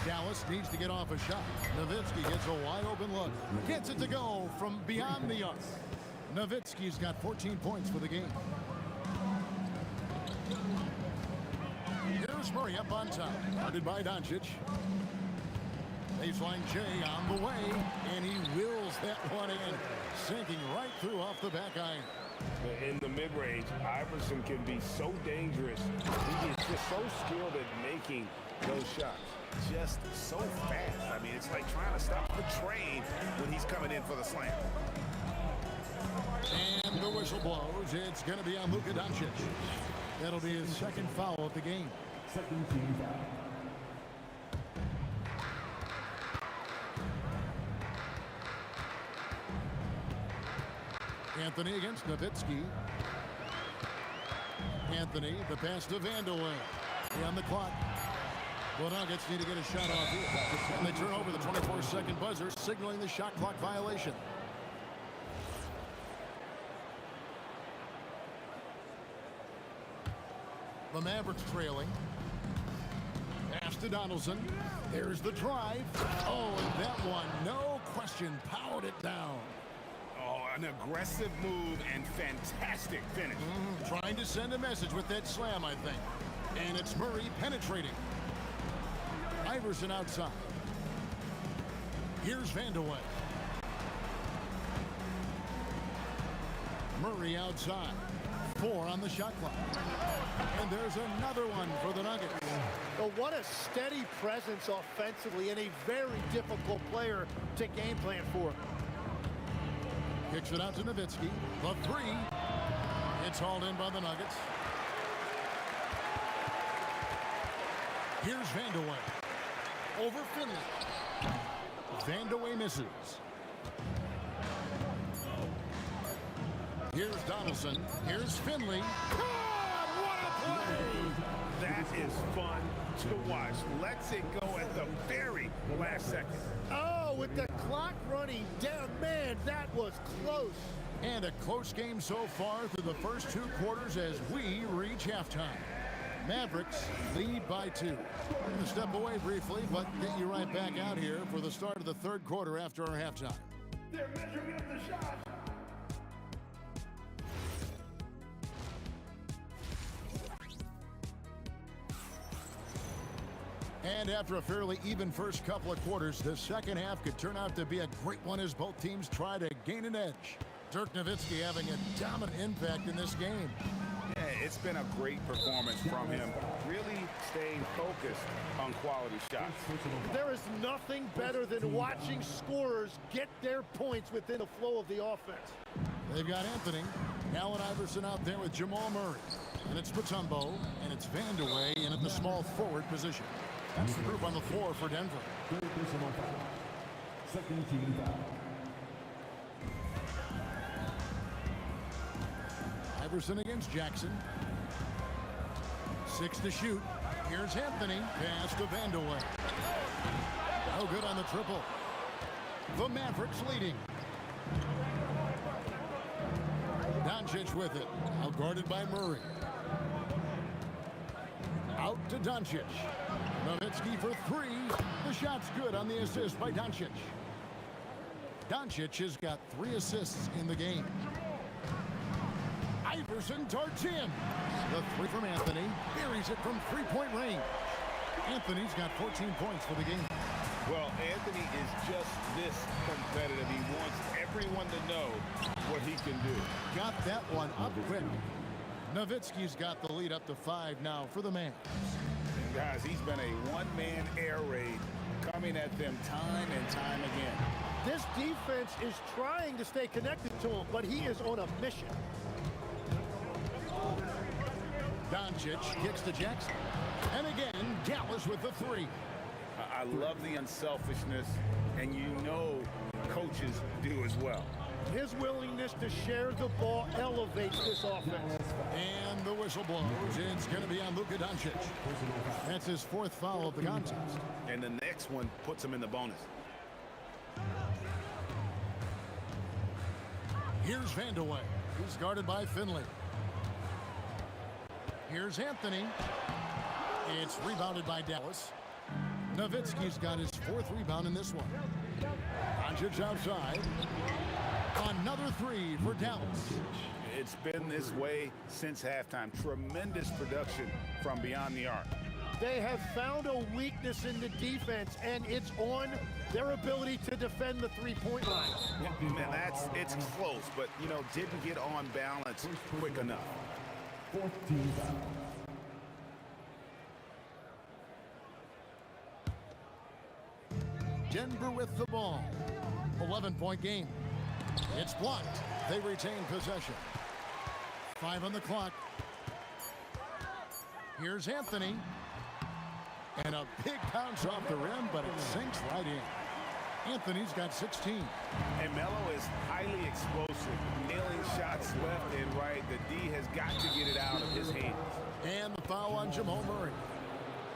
Dallas needs to get off a shot. Nowitzki gets a wide open look. Gets it to go from beyond the arc. Nowitzki's got 14 points for the game. Here's Murray up on top. Guarded by Doncic. Baseline J on the way, and he wills that one in, sinking right through off the back iron. In the mid-range, Iverson can be so dangerous. He is just so skilled at making those shots. Just so fast. I mean, it's like trying to stop the train when he's coming in for the slam. And the whistle blows. It's going to be on Luka Doncic. That'll be his second foul of the game. Second team foul. Anthony against Nowitzki. Anthony, the pass to Vandeweghe. On the clock. The Nuggets need to get a shot off here. And they turn over the 24-second buzzer, signaling the shot clock violation. The Mavericks trailing. Pass to Donaldson. There's the drive. Oh, and that one, no question, powered it down. Oh, an aggressive move and fantastic finish. Trying to send a message with that slam, I think. And it's Murray penetrating. Iverson outside. Here's Vandeweghe. Murray outside. 4 on the shot clock. And there's another one for the Nuggets. Well, what a steady presence offensively and a very difficult player to game plan for. Kicks it out to Nowitzki. The 3. It's hauled in by the Nuggets. Here's Vandeweghe. Over Finley. Vandeweghe misses. Here's Donaldson. Here's Finley. God, what a play! That is fun to watch. Lets it go at the very last second. Oh, with the clock running down, man, that was close. And a close game so far through the first 2 quarters as we reach halftime. Mavericks lead by 2. I'm going to step away briefly, but get you right back out here for the start of the 3rd quarter after our halftime. They're measuring up the shot. And after a fairly even first couple of quarters, the second half could turn out to be a great one as both teams try to gain an edge. Dirk Nowitzki having a dominant impact in this game. Yeah, it's been a great performance from him. Really staying focused on quality shots. There is nothing better than watching scorers get their points within the flow of the offense. They've got Anthony, Allen Iverson out there with Jamal Murray. And it's Mutombo, and it's Vandeweghe in at the small forward position. That's the group on the floor for Denver. Third personal foul. Second team foul. Iverson against Jackson. 6 to shoot. Here's Anthony. Pass to Vandeweghe. No good on the triple. The Mavericks leading. Doncic with it. Out guarded by Murray. Out to Doncic. Nowitzki for 3. The shot's good on the assist by Doncic. Doncic has got 3 assists in the game. Iverson towards him. The 3 from Anthony. Buries it from 3-point range. Anthony's got 14 points for the game. Well, Anthony is just this competitive. He wants everyone to know what he can do. Got that one up quick. Nowitzki's got the lead up to 5 now for the Mavs. Guys, he's been a one-man air raid coming at them time and time again. This defense is trying to stay connected to him, but he is on a mission. Doncic kicks to Jackson. And again, Dallas with the 3. I love the unselfishness, and you know coaches do as well. His willingness to share the ball elevates this offense. And the whistle blows. It's going to be on Luka Doncic. That's his 4th foul of the contest. And the next one puts him in the bonus. Here's Vandeweghe. He's guarded by Finley. Here's Anthony. It's rebounded by Dallas. Nowitzki's got his 4th rebound in this one. Doncic outside. Another 3 for Dallas. It's been this way since halftime. Tremendous production from beyond the arc. They have found a weakness in the defense, and it's on their ability to defend the 3-point line. Man, it's close, but, you know, didn't get on balance quick enough. 4th team foul. Denver with the ball. 11-point game. It's blocked. They retain possession. 5 on the clock. Here's Anthony. And a big bounce off the rim, but it sinks right in. Anthony's got 16. And Melo is highly explosive, nailing shots left and right. The D has got to get it out of his hands. And the foul on Jamal Murray.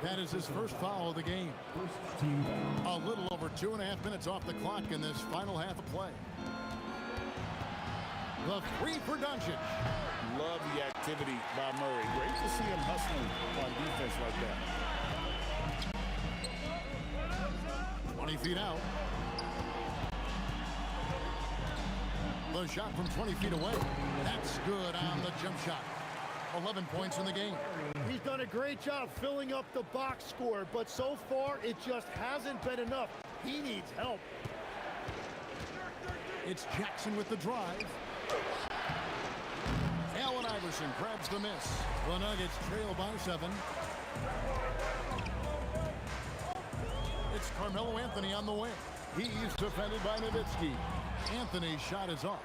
That is his 1st foul of the game. First team foul. A little over 2.5 minutes off the clock in this final half of play. The three for Doncic. Love the activity by Murray. Great to see him hustling on defense like that. 20 feet out. The shot from 20 feet away. That's good on the jump shot. 11 points in the game. He's done a great job filling up the box score, but so far it just hasn't been enough. He needs help. It's Jackson with the drive. Allen Iverson grabs the miss. The Nuggets trail by 7. It's Carmelo Anthony on the way. He's defended by Nowitzki. Anthony's shot is off.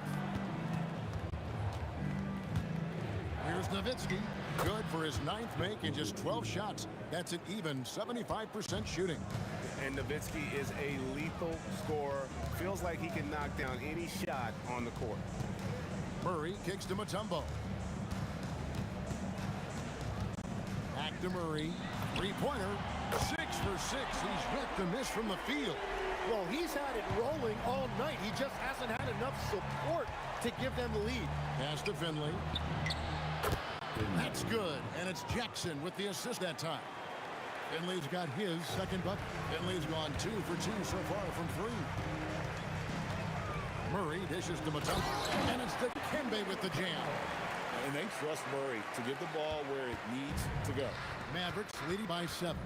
Here's Nowitzki. Good for his 9th make in just 12 shots. That's an even 75% shooting. And Nowitzki is a lethal scorer. Feels like he can knock down any shot on the court. Murray kicks to Mutombo. Back to Murray. Three-pointer. 6 for 6. He's hit the miss from the field. Well, he's had it rolling all night. He just hasn't had enough support to give them the lead. Pass to Finley. That's good. And it's Jackson with the assist that time. Finley's got his second bucket. Finley's gone 2 for 2 so far from 3. Murray dishes to Mutombo. And it's Dikembe with the jam. And they trust Murray to get the ball where it needs to go. Mavericks leading by 7.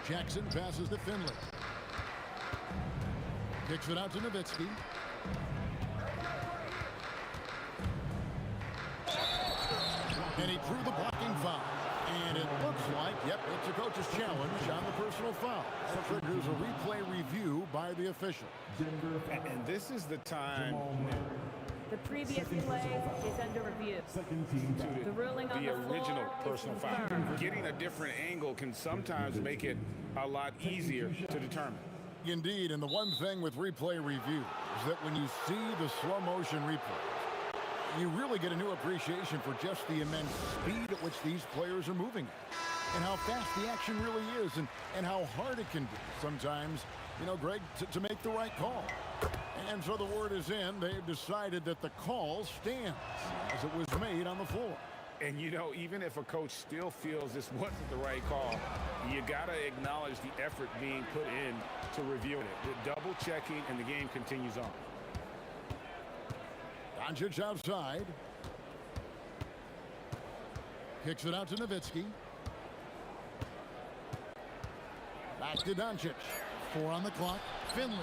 Jackson passes to Finley. Kicks it out to Nowitzki. And he drew the blocking foul. And it looks like, yep, it's a coach's challenge on the personal foul. That triggers a replay review by the official. And this is the time. The previous play is under review. The ruling on the the floor original is personal foul. confirmed. Getting a different angle can sometimes make it a lot easier to determine. Indeed, and the one thing with replay review is that when you see the slow motion replay, you really get a new appreciation for just the immense speed at which these players are moving at, and how fast the action really is, and how hard it can be sometimes, you know, Greg, to make the right call. And so the word is in. They've decided that the call stands as it was made on the floor. And, you know, even if a coach still feels this wasn't the right call, you got to acknowledge the effort being put in to review it. The double checking, and the game continues on. Doncic outside. Kicks it out to Nowitzki. Back to Doncic. 4 on the clock. Finley.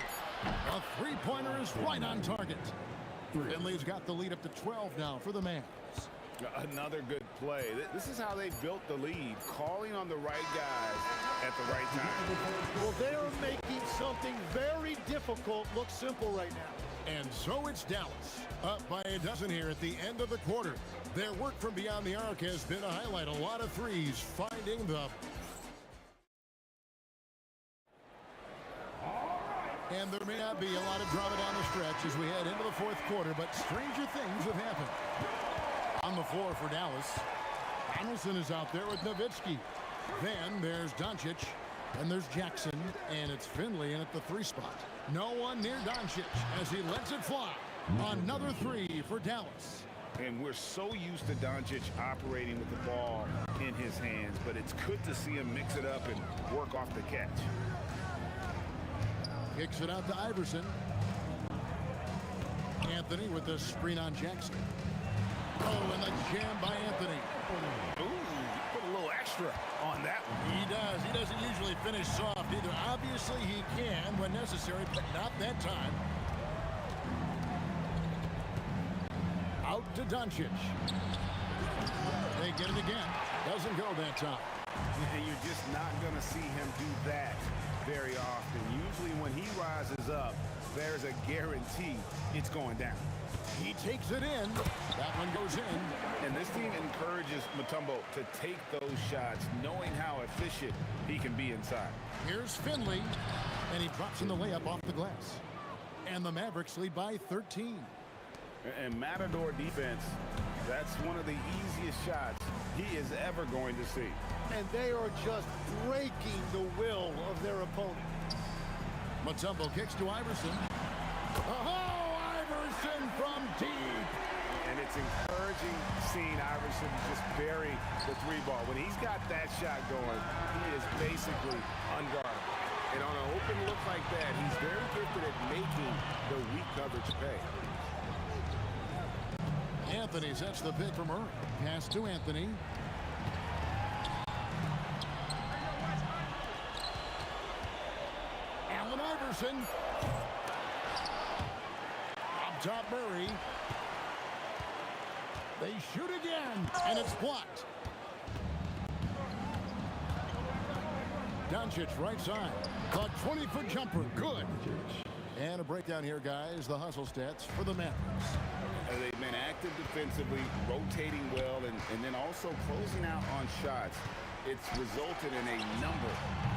A three-pointer is right on target. Finley's got the lead up to 12 now for the Mavs. Another good play. This is how they built the lead, calling on the right guys at the right time. Well, they are making something very difficult look simple right now. And so it's Dallas, up by a dozen here at the end of the quarter. Their work from beyond the arc has been a highlight. A lot of threes, finding the... And there may not be a lot of drama down the stretch as we head into the fourth quarter, but stranger things have happened. On the floor for Dallas, Donaldson is out there with Nowitzki. Then there's Doncic, and there's Jackson, and it's Finley in at the 3 spot. No one near Doncic as he lets it fly. Another 3 for Dallas. And we're so used to Doncic operating with the ball in his hands, but it's good to see him mix it up and work off the catch. Kicks it out to Iverson. Anthony with the screen on Jackson. Oh, and the jam by Anthony. Ooh, put a little extra on that one. He does. He doesn't usually finish soft either. Obviously, he can when necessary, but not that time. Out to Doncic. They get it again. Doesn't go that time. And you're just not going to see him do that very often. Usually when he rises up, there's a guarantee it's going down. He takes it in. That one goes in. And this team encourages Mutombo to take those shots, knowing how efficient he can be inside. Here's Finley, and he drops in the layup off the glass. And the Mavericks lead by 13. And Matador defense, that's one of the easiest shots he is ever going to see. And they are just breaking the will of their opponent. Mutombo kicks to Iverson. Oh, Iverson! Iverson from deep. And it's encouraging seeing Iverson just bury the three ball. When he's got that shot going, he is basically unguardable. And on an open look like that, he's very gifted at making the weak coverage pay. Anthony sets the pick for Murray. Pass to Anthony. Allen Iverson. Up top Murray. They shoot again, and it's blocked. Doncic right side. A 20-foot jumper. Good. And a breakdown here, guys. The hustle stats for the Mavericks. They've been active defensively, rotating well, and then also closing out on shots. It's resulted in a number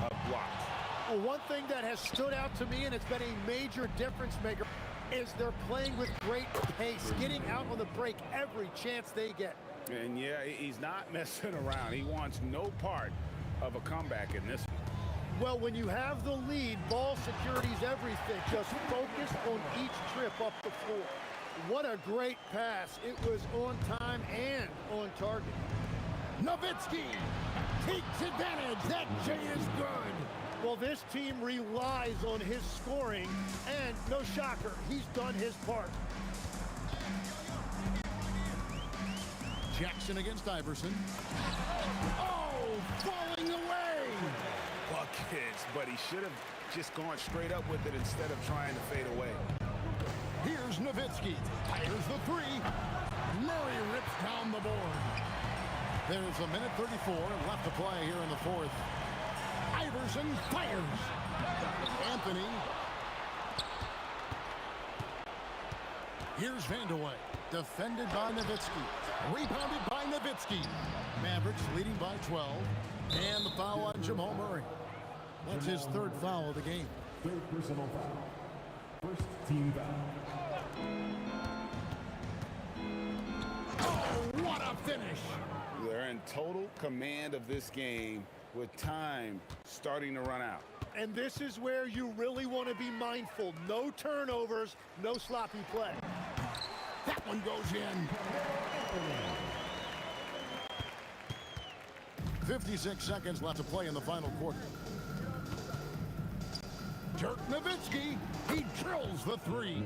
of blocks. Well, one thing that has stood out to me, and it's been a major difference maker, is they're playing with great pace, getting out on the break every chance they get. And yeah, he's not messing around. He wants no part of a comeback in this one. Well, when you have the lead, ball security is everything. Just focus on each trip up the floor. What a great pass. It was on time and on target. Nowitzki takes advantage. That J is good. Well, this team relies on his scoring, and no shocker, he's done his part. Jackson against Iverson. Oh, falling away. Buckets, but he should have just gone straight up with it instead of trying to fade away. Here's Nowitzki. Fires the three. Murray rips down the board. There's a minute 34 left to play here in the fourth. Iverson fires. Anthony. Here's Vandeweghe. Defended by Nowitzki. Rebounded by Nowitzki. Mavericks leading by 12. And the foul on Jamal Murray. That's his third foul of the game. Third personal foul. First team foul. Oh, what a finish. They're in total command of this game with time starting to run out. And this is where you really want to be mindful. No turnovers, no sloppy play. That one goes in. 56 seconds left to play in the final quarter. Dirk Nowitzki, he drills the three.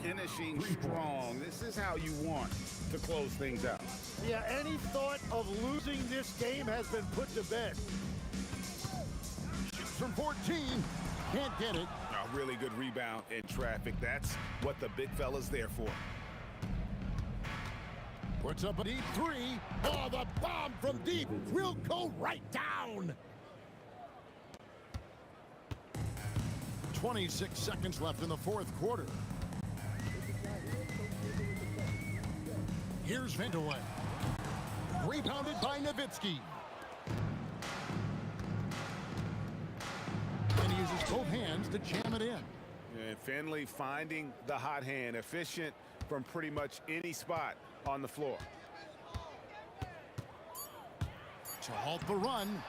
Finishing strong. This is how you want to close things out. Yeah, any thought of losing this game has been put to bed. Shoots from 14. Can't get it. A really good rebound in traffic. That's what the big fella's there for. Puts up a deep three. Oh, the bomb from deep will go right down. 26 seconds left in the fourth quarter. Here's Vandeweghe. Rebounded by Nowitzki. And he uses both hands to jam it in. And Finley finding the hot hand, efficient from pretty much any spot on the floor. To halt the run.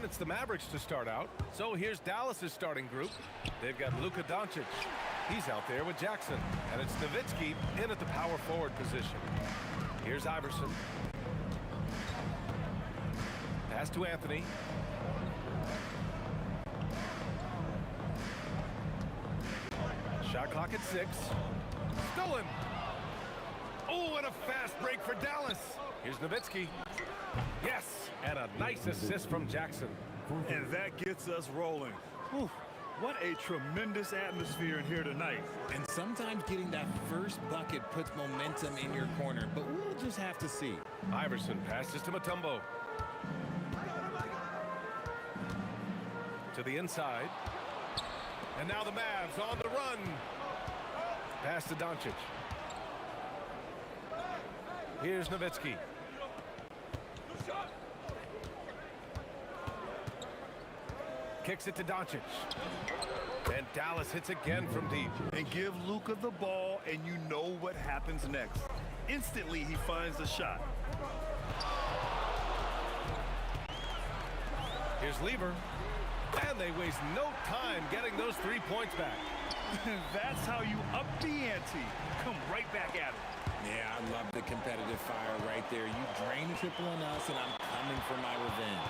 Again, it's the Mavericks to start out. So here's Dallas's starting group. They've got Luka Doncic. He's out there with Jackson. And it's Nowitzki in at the power forward position. Here's Iverson. Pass to Anthony. Shot clock at 6. Stolen. Oh, and a fast break for Dallas. Here's Nowitzki. Yes, and a nice assist from Jackson. And that gets us rolling. Whew, what a tremendous atmosphere in here tonight. And sometimes getting that first bucket puts momentum in your corner, but we'll just have to see. Iverson passes to Mutombo. To the inside. And now the Mavs on the run. Pass to Doncic. Here's Nowitzki. Kicks it to Doncic. And Dallas hits again from deep. And give Luka the ball, and you know what happens next. Instantly, he finds the shot. Here's Lever. And they waste no time getting those 3 points back. That's how you up the ante. Come right back at it. Yeah, I love the competitive fire right there. You drain the triple on us, and I'm coming for my revenge.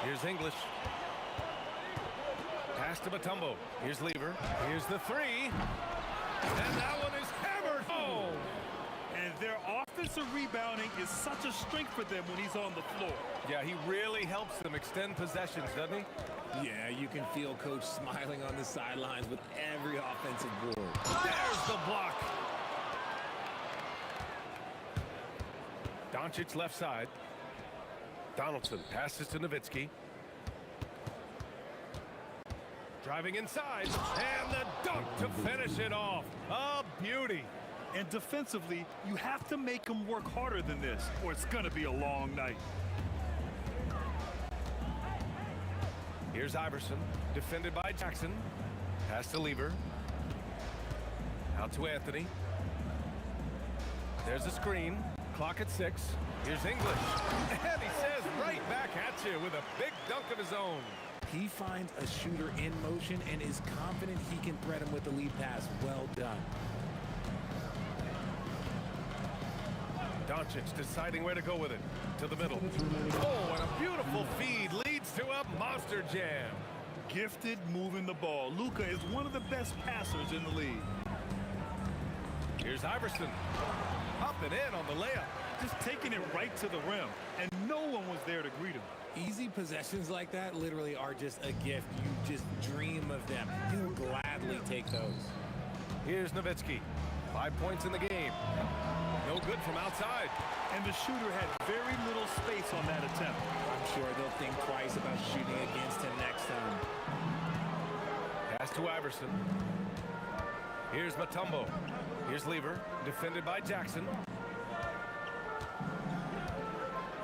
Here's English. Pass to Mutombo. Here's Lever. Here's the 3. And that one is hammered. Oh! And their offensive rebounding is such a strength for them when he's on the floor. Yeah, he really helps them extend possessions, doesn't he? Yeah, you can feel Coach smiling on the sidelines with every offensive board. There's the block. Doncic left side. Donaldson passes to Nowitzki. Driving inside. And the dunk to finish it off. A beauty. And defensively, you have to make them work harder than this, or it's going to be a long night. Here's Iverson, defended by Jackson. Pass to Lever. Out to Anthony. There's a screen. Clock at 6. Here's English. And he says right back at you with a big dunk of his own. He finds a shooter in motion and is confident he can thread him with the lead pass. Well done. Doncic deciding where to go with it. To the middle. Oh, and a beautiful feed leads to a monster jam. Gifted moving the ball. Luka is one of the best passers in the league. Here's Iverson. Up and in on the layup. Just taking it right to the rim, and no one was there to greet him. Easy possessions like that literally are just a gift. You just dream of them. He'll gladly take those. Here's Nowitzki. 5 points in the game. No good from outside. And the shooter had very little space on that attempt. I'm sure they'll think twice about shooting against him next time. Pass to Iverson. Here's Mutombo. Here's Lever, defended by Jackson.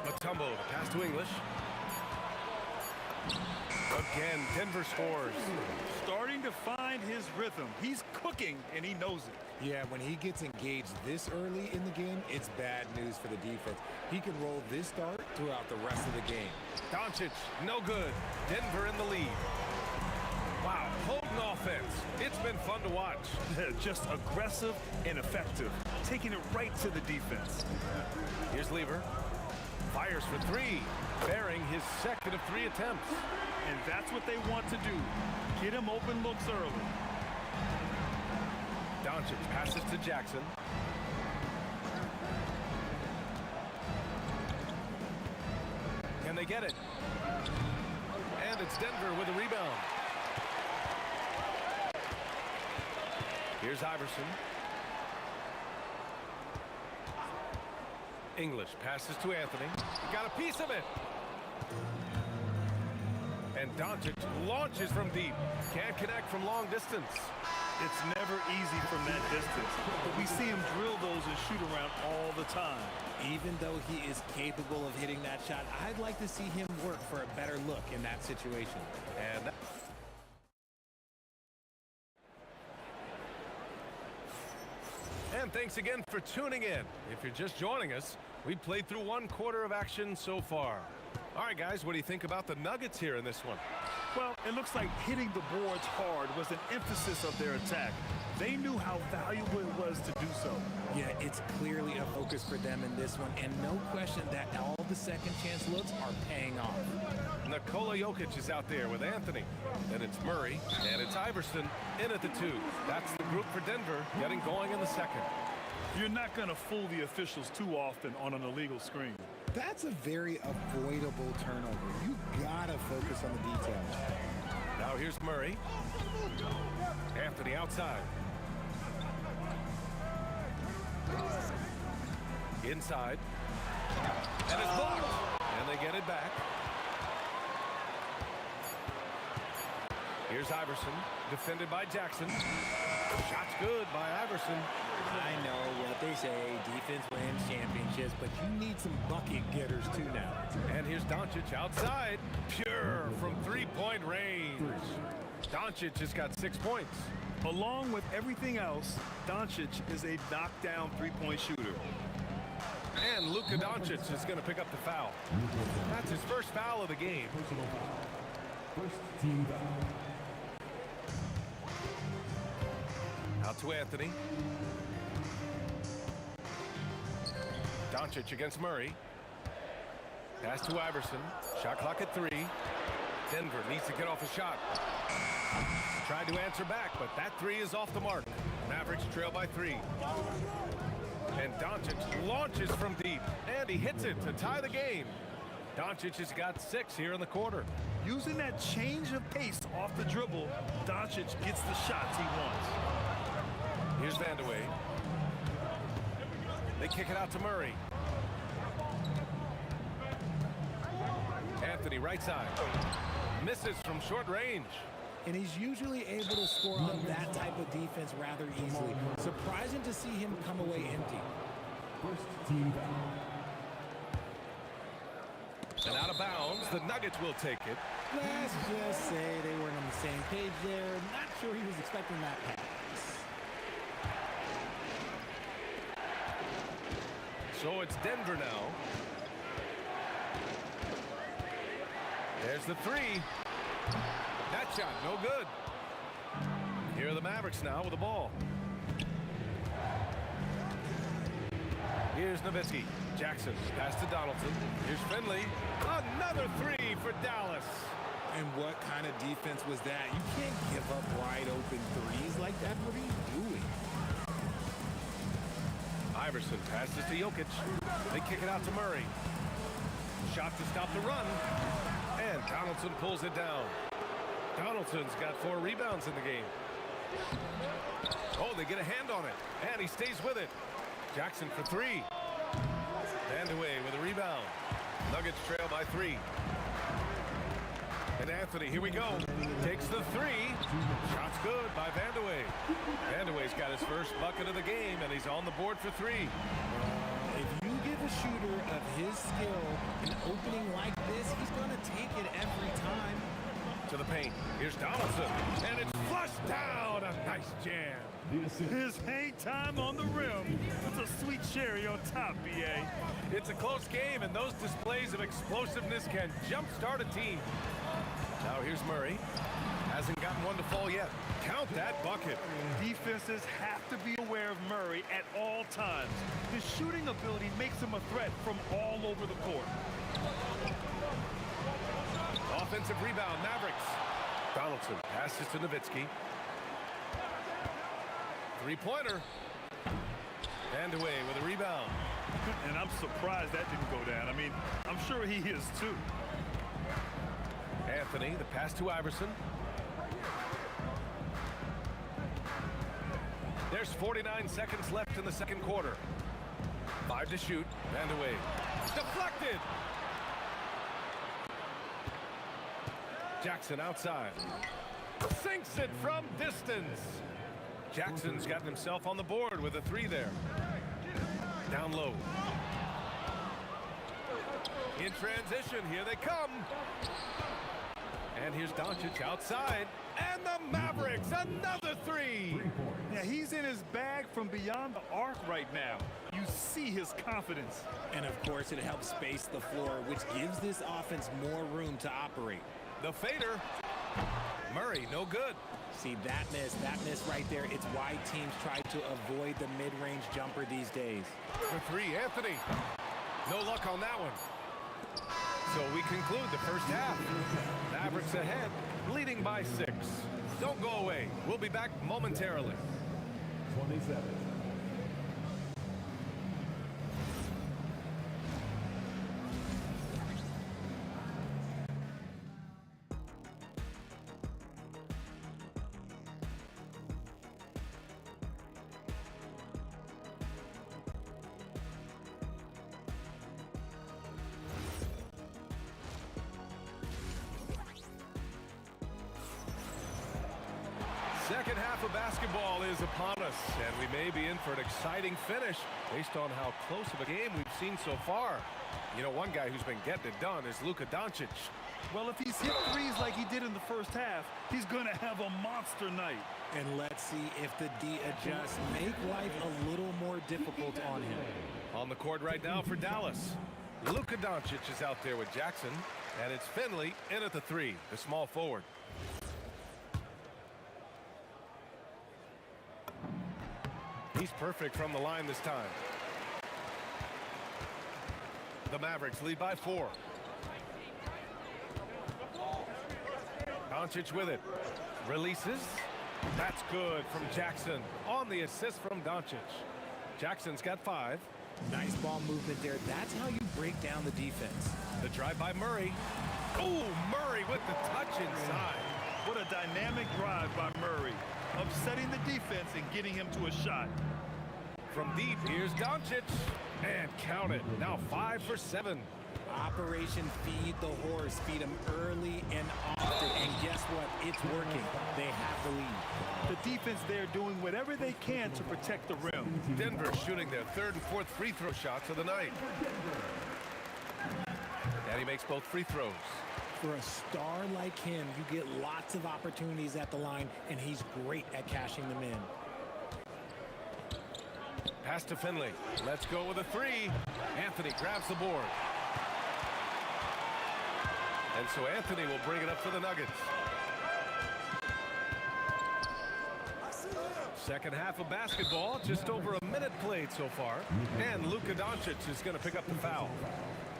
Mutombo, pass to English. Again, Denver scores. Starting to find his rhythm. He's cooking, and he knows it. Yeah, when he gets engaged this early in the game, it's bad news for the defense. He can roll this start throughout the rest of the game. Doncic, no good. Denver in the lead. Wow, potent offense. It's been fun to watch. Just aggressive and effective. Taking it right to the defense. Here's Lever. Fires for 3. Bearing his second of 3 attempts. And that's what they want to do. Get him open looks early. Doncic passes to Jackson. Can they get it? And it's Denver with a rebound. Here's Iverson. English passes to Anthony. Got a piece of it. And Doncic launches from deep. Can't connect from long distance. It's never easy from that distance. But we see him drill those and shoot around all the time. Even though he is capable of hitting that shot, I'd like to see him work for a better look in that situation. And thanks again for tuning in. If you're just joining us, we played through 1 quarter of action so far. All right, guys, what do you think about the Nuggets here in this one? Well, it looks like hitting the boards hard was an emphasis of their attack. They knew how valuable it was to do so. Yeah, it's clearly a focus for them in this one, and no question that all the second chance looks are paying off. Nikola Jokic is out there with Anthony. Then it's Murray, and it's Iverson in at the 2. That's the group for Denver getting going in the second. You're not going to fool the officials too often on an illegal screen. That's a very avoidable turnover. You gotta focus on the details. Now here's Murray. Anthony outside. Inside. And it's blocked. And they get it back. Here's Iverson, defended by Jackson. Shot's good by Iverson. I know what they say, defense wins championships, but you need some bucket getters too now. And here's Doncic outside. Pure from three-point range. Doncic has got 6 points. Along with everything else, Doncic is a knockdown three-point shooter. And Luka Doncic is going to pick up the foul. That's his first foul of the game. First team foul. Out to Anthony. Doncic against Murray. Pass to Iverson. Shot clock at 3. Denver needs to get off a shot. Tried to answer back, but that 3 is off the mark. Mavericks trail by 3. And Doncic launches from deep, and he hits it to tie the game. Doncic has got 6 here in the quarter. Using that change of pace off the dribble, Doncic gets the shots he wants. Here's Vandeweghe. They kick it out to Murray. Anthony right side. Misses from short range. And he's usually able to score on that type of defense rather easily. Surprising to see him come away empty. First team foul. And out of bounds, the Nuggets will take it. Let's just say they weren't on the same page there. Not sure he was expecting that pass. So it's Denver now. There's the 3. That shot, no good. Here are the Mavericks now with the ball. Here's Nowitzki. Jackson, pass to Donaldson. Here's Finley. Another 3 for Dallas. And what kind of defense was that? You can't give up wide open threes like that. What are you doing? Iverson passes to Jokic. They kick it out to Murray. Shot to stop the run. And Donaldson pulls it down. Donaldson's got 4 rebounds in the game. Oh, they get a hand on it. And he stays with it. Jackson for 3. Vandeweghe with a rebound. Nuggets trail by 3. And Anthony, here we go. Takes the 3. Shot's good by Vandeweghe. Vandeweghe's got his first bucket of the game, and he's on the board for 3. If you give a shooter of his skill an opening like this, he's going to take it every time. To the paint. Here's Donaldson. And it's flushed down. A nice jam. His hang time on the rim. It's a sweet cherry on top, B.A. It's a close game, and those displays of explosiveness can jumpstart a team. Now here's Murray. Hasn't gotten one to fall yet. Count that bucket. Defenses have to be aware of Murray at all times. His shooting ability makes him a threat from all over the court. Offensive rebound, Mavericks. Donaldson passes to Nowitzki. Three-pointer. Vandeweghe with a rebound. And I'm surprised that didn't go down. I mean, I'm sure he is too. Anthony, the pass to Iverson. There's 49 seconds left in the second quarter. 5 to shoot. Vandeweghe. Deflected. Jackson outside. Sinks it from distance. Jackson's gotten himself on the board with a 3 there. Down low. In transition, here they come. And here's Doncic outside. And the Mavericks, another 3. Yeah, he's in his bag from beyond the arc right now. You see his confidence. And of course, it helps space the floor, which gives this offense more room to operate. The fader. Murray, no good. See, that miss right there, it's why teams try to avoid the mid-range jumper these days. For three, Anthony. No luck on that one. So we conclude the first half. Mavericks ahead, leading by 6. Don't go away. We'll be back momentarily. 27. Second half of basketball is upon us, and we may be in for an exciting finish based on how close of a game we've seen so far. You know, one guy who's been getting it done is Luka Doncic. Well, if he's hit threes like he did in the first half, he's going to have a monster night. And let's see if the D adjusts, make life a little more difficult on him. On the court right now for Dallas. Luka Doncic is out there with Jackson, and it's Finley in at the 3, the small forward. He's perfect from the line this time. The Mavericks lead by 4. Doncic with it. Releases. That's good from Jackson on the assist from Doncic. Jackson's got 5. Nice ball movement there. That's how you break down the defense. The drive by Murray. Oh, Murray with the touch inside. What a dynamic drive by Murray, upsetting the defense and getting him to a shot. From deep, here's Doncic. And count it. Now 5 for 7. Operation Feed the Horse. Feed him early and often. And guess what? It's working. They have the lead. The defense there doing whatever they can to protect the rim. Denver shooting their 3rd and 4th free throw shots of the night. And he makes both free throws. For a star like him, you get lots of opportunities at the line, and he's great at cashing them in. Pass to Finley. Let's go with a 3. Anthony grabs the board. And so Anthony will bring it up for the Nuggets. Second half of basketball, just over a minute played so far. And Luka Doncic is going to pick up the foul.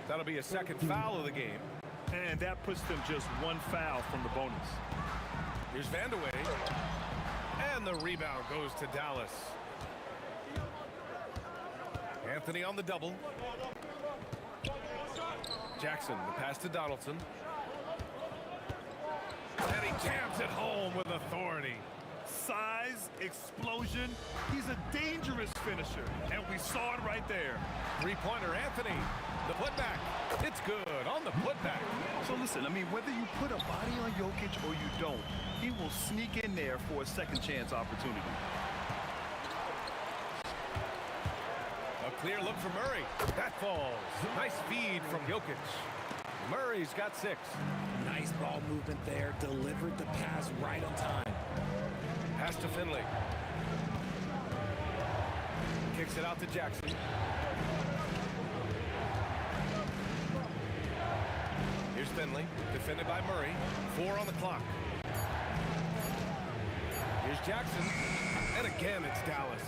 That'll be a second foul of the game. And that puts them just 1 foul from the bonus. Here's Vandeweghe. And the rebound goes to Dallas. Anthony on the double. Jackson, the pass to Donaldson. And he jams it home with authority. Size, explosion. He's a dangerous finisher, and we saw it right there. Three-pointer, Anthony. The putback. It's good on the putback. So listen, I mean, whether you put a body on Jokic or you don't, he will sneak in there for a second chance opportunity. A clear look for Murray. That falls. Nice feed from Jokic. Murray's got 6. Nice ball movement there. Delivered the pass right on time. Pass to Finley. Kicks it out to Jackson. Here's Finley, defended by Murray. 4 on the clock. Here's Jackson. And again, it's Dallas.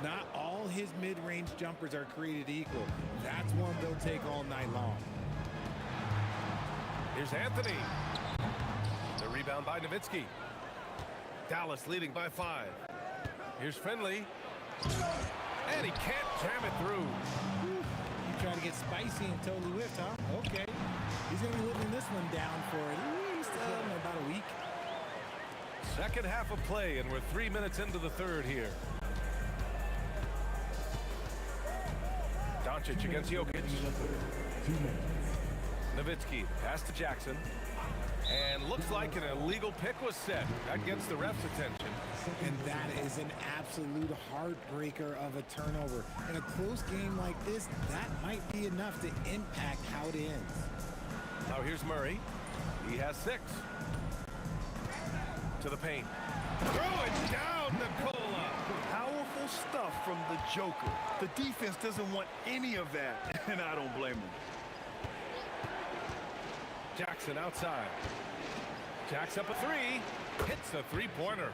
Not all his mid-range jumpers are created equal. That's one they'll take all night long. Here's Anthony. The rebound by Nowitzki. Dallas leading by 5. Here's Finley. And he can't jam it through. You try to get spicy and totally whiffed, huh? Okay. He's going to be living this one down for at least about a week. Second half of play, and we're 3 minutes into the third here. Doncic against Jokic. 2 minutes. Nowitzki, pass to Jackson. And looks like an illegal pick was set. That gets the ref's attention. And that is an absolute heartbreaker of a turnover. In a close game like this, that might be enough to impact how it ends. Now here's Murray. He has 6. To the paint. Throw it down, Nicola. Powerful typical stuff from the Joker. The defense doesn't want any of that, and I don't blame them. Jackson outside. Jacks up a three. Hits a three-pointer.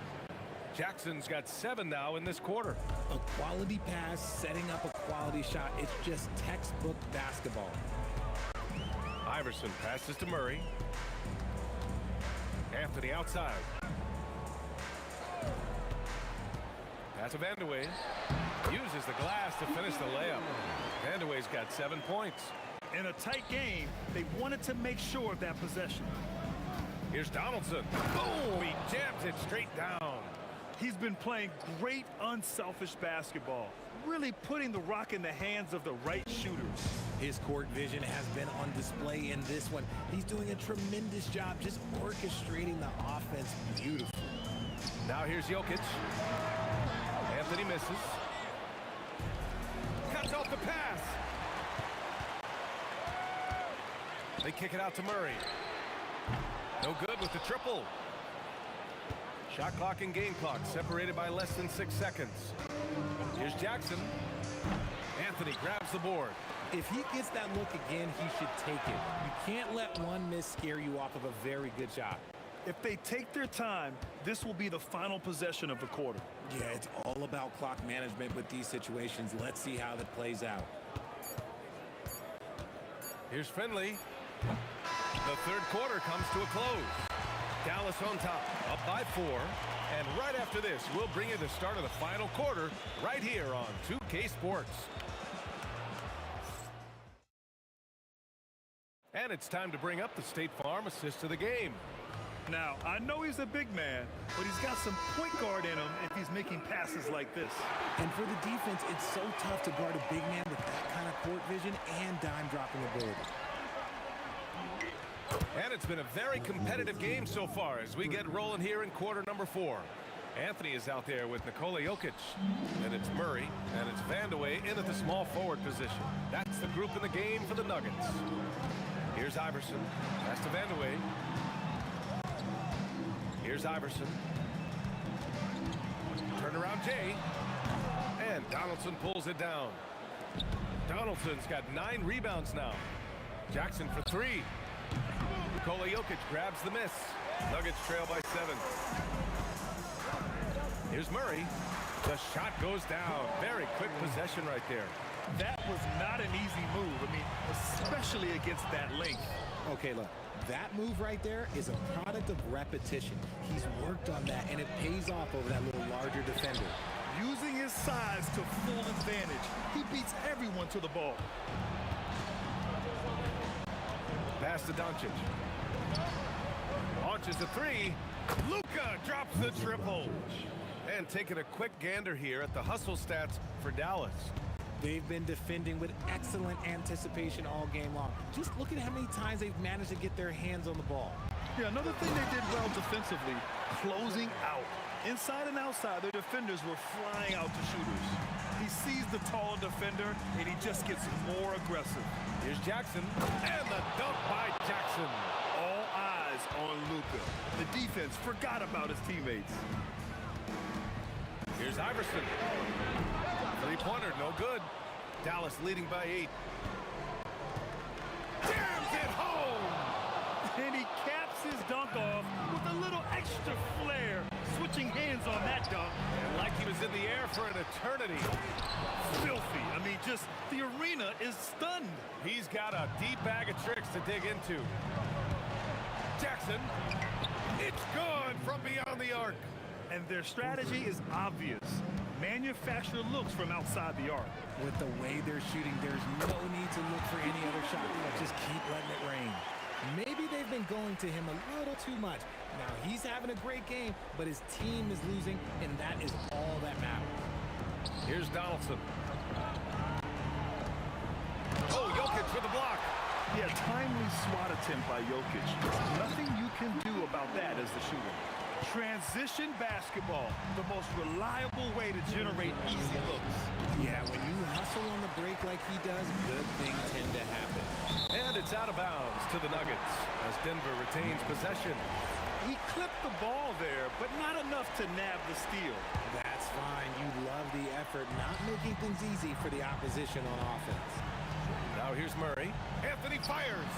Jackson's got 7 now in this quarter. A quality pass, setting up a quality shot. It's just textbook basketball. Iverson passes to Murray. Anthony outside. Pass to Vandeweghe. Uses the glass to finish the layup. Vandeweghe's got 7 points. In a tight game, they wanted to make sure of that possession. Here's Donaldson. Boom! He jams it straight down. He's been playing great unselfish basketball, really putting the rock in the hands of the right shooters. His court vision has been on display in this one. He's doing a tremendous job just orchestrating the offense beautifully. Now here's Jokic. Anthony misses. Cuts off the pass. They kick it out to Murray. No good with the triple. Shot clock and game clock separated by less than 6 seconds. Here's Jackson. Anthony grabs the board. If he gets that look again, he should take it. You can't let one miss scare you off of a very good shot. If they take their time, this will be the final possession of the quarter. Yeah, it's all about clock management with these situations. Let's see how that plays out. Here's Finley. The third quarter comes to a close. Dallas on top, up by 4. And right after this, we'll bring you the start of the final quarter right here on 2K Sports. And it's time to bring up the State Farm assist of the game. Now, I know he's a big man, but he's got some point guard in him if he's making passes like this. And for the defense, it's so tough to guard a big man with that kind of court vision and dime dropping ability. And it's been a very competitive game so far as we get rolling here in quarter number 4. Anthony is out there with Nikola Jokic. And it's Murray, and it's Vandeweghe in at the small forward position. That's the group in the game for the Nuggets. Here's Iverson. Pass to Vandeweghe. Here's Iverson. Turnaround Jay. And Donaldson pulls it down. Donaldson's got 9 rebounds now. Jackson for 3. Nikola Jokic grabs the miss. Nuggets trail by 7. Here's Murray. The shot goes down. Very quick possession right there. That was not an easy move. I mean, especially against that length. Okay, look, that move right there is a product of repetition. He's worked on that, and it pays off over that little larger defender. Using his size to full advantage, he beats everyone to the ball. Pass to Doncic. Launches a 3. Luka drops the triple. And taking a quick gander here at the hustle stats for Dallas. They've been defending with excellent anticipation all game long. Just look at how many times they've managed to get their hands on the ball. Yeah, another thing they did well defensively, closing out. Inside and outside, their defenders were flying out to shooters. He sees the tall defender, and he just gets more aggressive. Here's Jackson, and the dunk by Jackson. All eyes on Luka. The defense forgot about his teammates. Here's Iverson. Three-pointer, no good. Dallas leading by 8. Jams it home! And he caps his dunk off with a little extra flair, switching hands on that dunk. And like he was in the air for an eternity. Filthy. I mean, just the arena is stunned. He's got a deep bag of tricks to dig into. Jackson. It's good from beyond the arc. And their strategy is obvious. Manufacture looks from outside the arc. With the way they're shooting, there's no need to look for any other shot. Just keep letting it rain. Maybe they've been going to him a little too much. Now, he's having a great game, but his team is losing, and that is all that matters. Here's Donaldson. Oh, Jokic with the block. Yeah, timely swat attempt by Jokic. Nothing you can do about that as the shooter. Transition basketball, the most reliable way to generate easy looks. Yeah, when you hustle on the break like he does, good things tend to happen. And it's out of bounds to the Nuggets as Denver retains possession. He clipped the ball there, but not enough to nab the steal. That's fine. You love the effort, not making things easy for the opposition on offense. Now here's Murray. Anthony fires.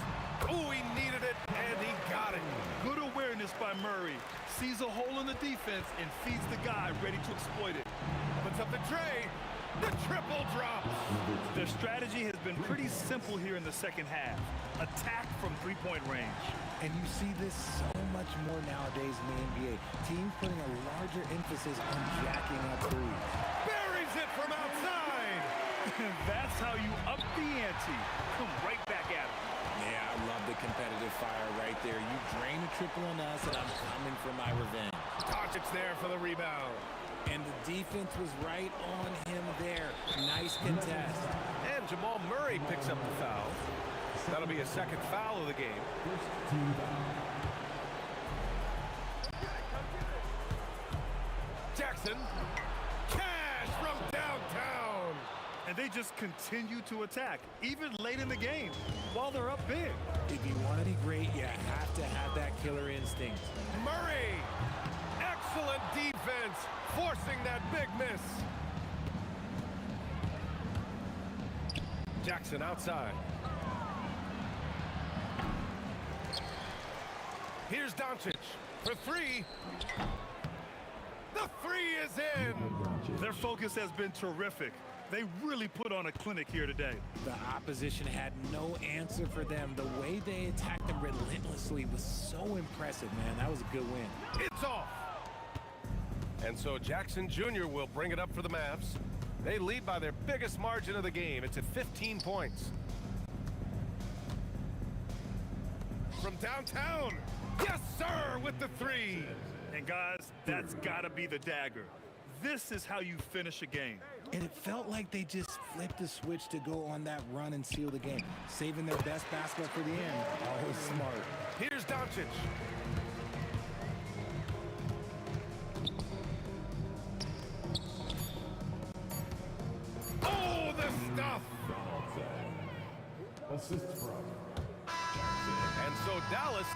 Oh, he needed it, and he got it. Good awareness by Murray. Sees a hole in the defense and feeds the guy ready to exploit it. Puts up the tray. The triple drops. Their strategy has been pretty simple here in the second half. Attack from three-point range. And you see this so much more nowadays in the NBA. Teams putting a larger emphasis on jacking up threes. Buries it from outside. That's how you up the ante. Come right back at him. Yeah, I love the competitive fire right there. You drain a triple on us, and I'm coming for my revenge. Tocic's there for the rebound. And the defense was right on him there. Nice contest. And Jamal Murray picks up the foul. That'll be a second foul of the game. Jackson. Cash from downtown. And they just continue to attack, even late in the game, while they're up big. If you want to be great, you have to have that killer instinct. Murray. Excellent defense, forcing that big miss. Jackson outside. Here's Doncic for three. The three is in. Their focus has been terrific. They really put on a clinic here today. The opposition had no answer for them. The way they attacked them relentlessly was so impressive, man. That was a good win. It's off. And so Jackson Jr. will bring it up for the Mavs. They lead by their biggest margin of the game. It's at 15 points. From downtown. Yes, sir, with the three. And guys, that's got to be the dagger. This is how you finish a game. And it felt like they just flipped the switch to go on that run and seal the game. Saving their best basketball for the end. Always smart. Here's Doncic. Oh, the stuff! Assist from And so Dallas.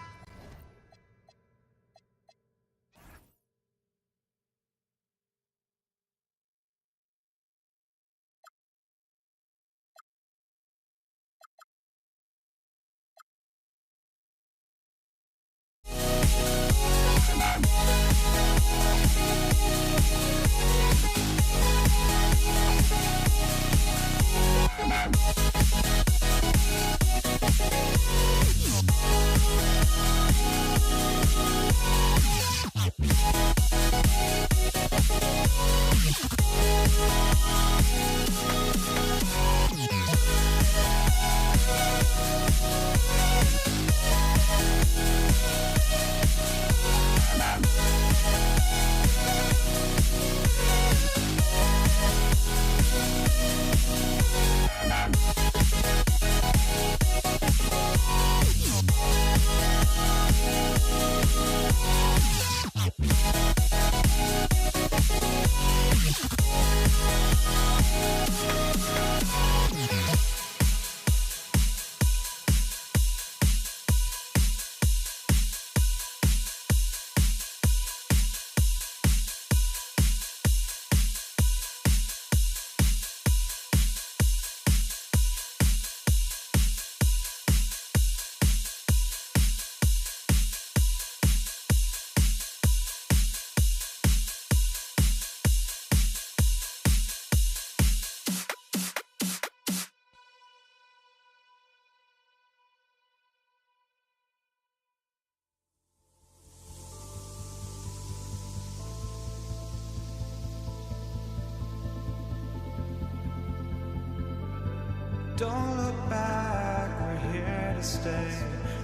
Don't look back, we're here to stay.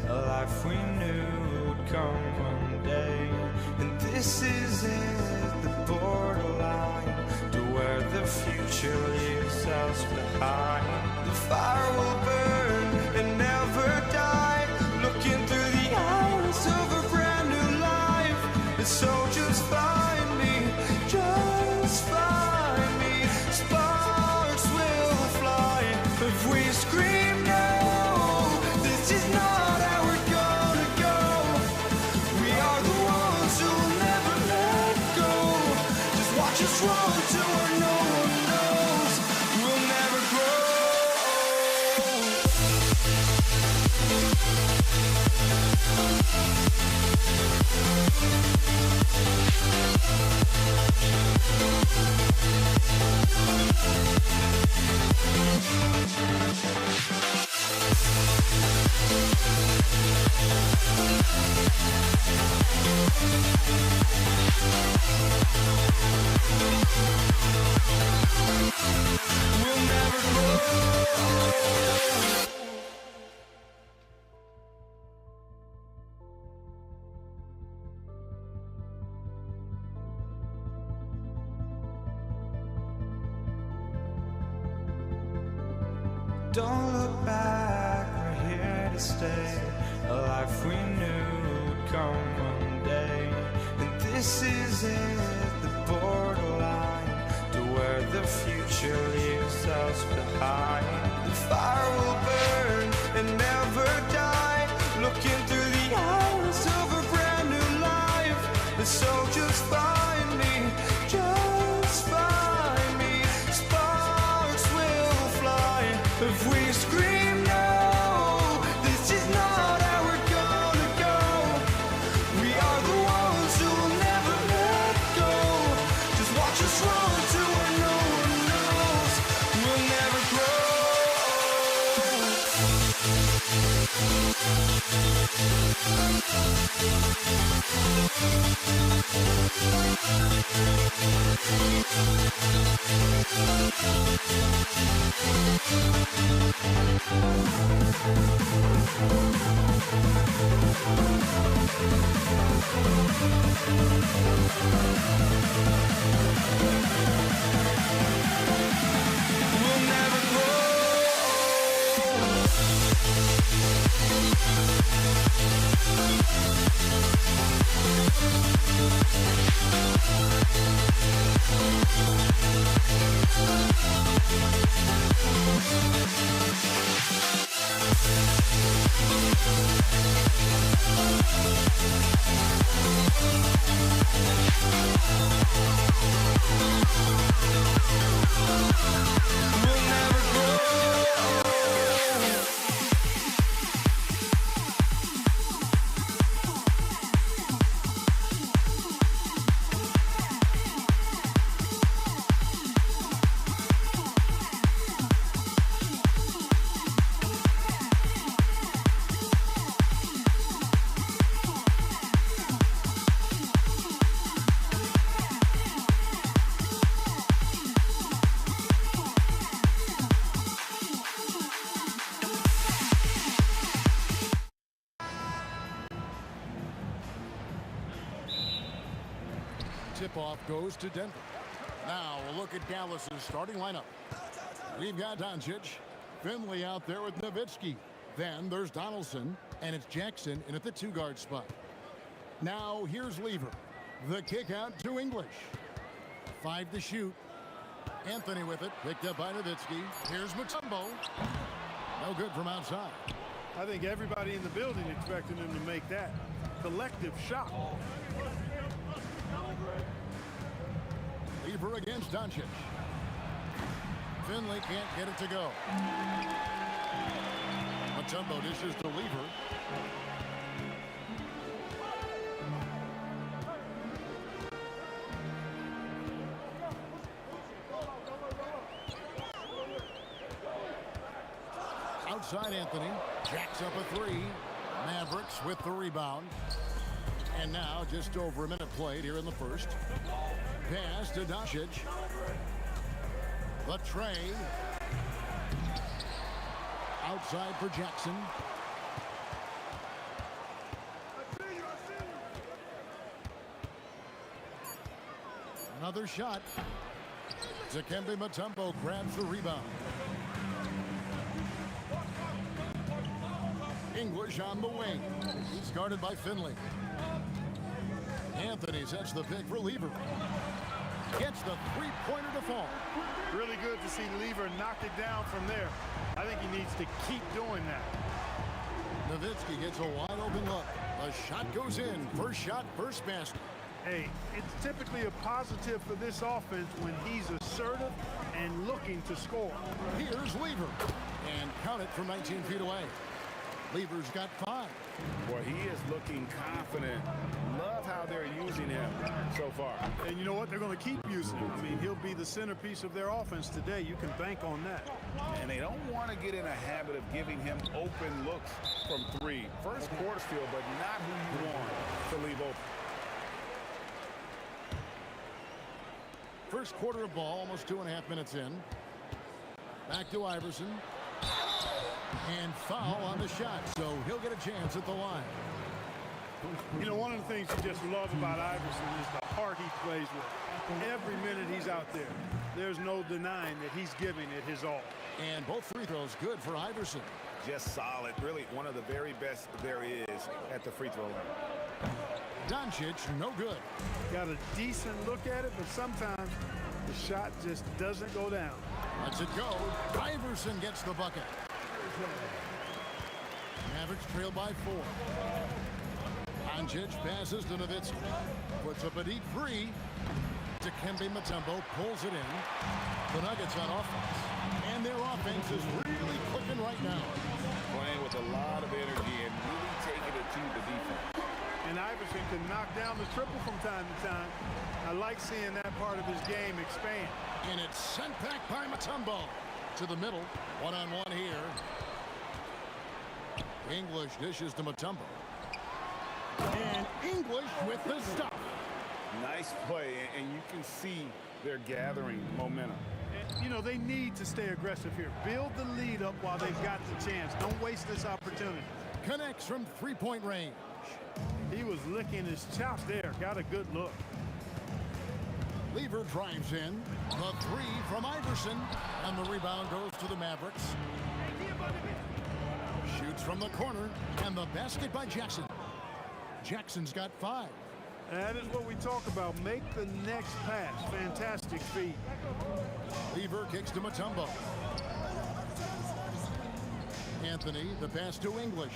A life we knew would come one day. And this is it, the borderline to where the future leaves us behind. The fire will burn and never die, looking through the eyes of a brand new life. And so just find me, just find me. Sparks will fly if we scream no. This is not how we're gonna go. We are the ones who'll never let go. Just watch us run. We'll never grow. Don't look back, we're here to stay. A life we knew would come one day. And this is it, the borderline to where the future leaves us behind. The fire will burn and never die, looking through the eyes of a brand new life. And so just find me, just find me. Sparks will fly if we scream no. This is not how we're gonna go. We are the ones who will never let go. Just watch us run to where no one knows. We'll never grow. We'll never grow. We'll never grow. Tip-off goes to Denver. Now a look at Dallas's starting lineup. We've got Doncic, Finley out there with Nowitzki. Then there's Donaldson, and it's Jackson in at the two-guard spot. Now here's Lever. The kick out to English. 5 to shoot. Anthony with it, picked up by Nowitzki. Here's Mutombo. No good from outside. I think everybody in the building expecting him to make that collective shot. Lever against Doncic. Finley can't get it to go. Mutombo dishes to Lever. Outside Anthony. Jacks up a three. Mavericks with the rebound. And now just over a minute played here in the first. Pass to Doncic. The tray. Outside for Jackson. Another shot. Dikembe Mutombo grabs the rebound. English on the wing. He's guarded by Finley. Anthony sets the pick for Lever. Gets the three-pointer to fall. Really good to see Lever knock it down from there. I think he needs to keep doing that. Nowitzki gets a wide open look. The shot goes in. First shot, first basket. Hey, it's typically a positive for this offense when he's assertive and looking to score. Here's Lever. And count it from 19 feet away. Lever's got 5. Boy, Boy, he is looking confident. Love how they're using him so far. And you know what? They're going to keep using him. I mean, he'll be the centerpiece of their offense today. You can bank on that. And they don't want to get in a habit of giving him open looks from three. First quarter steal, but not who you want to leave open. First quarter of ball, almost 2.5 minutes in. Back to Iverson. And foul on the shot, so he'll get a chance at the line. You know, one of the things you just love about Iverson is the heart he plays with. Every minute he's out there, there's no denying that he's giving it his all. And both free throws good for Iverson. Just solid. Really one of the very best there is at the free throw line. Doncic, no good. Got a decent look at it, but sometimes the shot just doesn't go down. Lets it go. Iverson gets the bucket. Mavericks trail by 4. Doncic passes to Nowitzki. Puts up a deep three. Dikembe Mutombo pulls it in. The Nuggets on offense. And their offense is really clicking right now. Playing with a lot of energy and really taking it to the defense. And Iverson can knock down the triple from time to time. I like seeing that part of his game expand. And it's sent back by Mutombo. To the middle. One-on-one here. English dishes to Mutombo. And English with the stuff. Nice play, and you can see they're gathering momentum. And, you know, they need to stay aggressive here. Build the lead up while they've got the chance. Don't waste this opportunity. Connects from three-point range. He was licking his chops there. Got a good look. Lever drives in. The three from Iverson. And the rebound goes to the Mavericks. Shoots from the corner. And the basket by Jackson. Jackson's got 5. That is what we talk about. Make the next pass. Fantastic feed. Lever kicks to Mutombo. Anthony, the pass to English.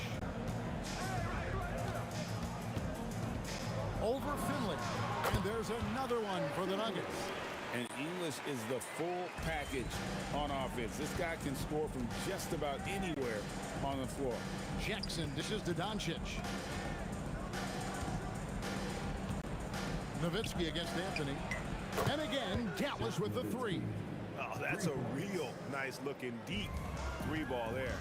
Over Finley. And there's another one for the Nuggets. And English is the full package on offense. This guy can score from just about anywhere on the floor. Jackson dishes to Doncic. Nowitzki against Anthony. And again, Dallas with the 3. Oh, that's a real nice looking deep 3 ball there.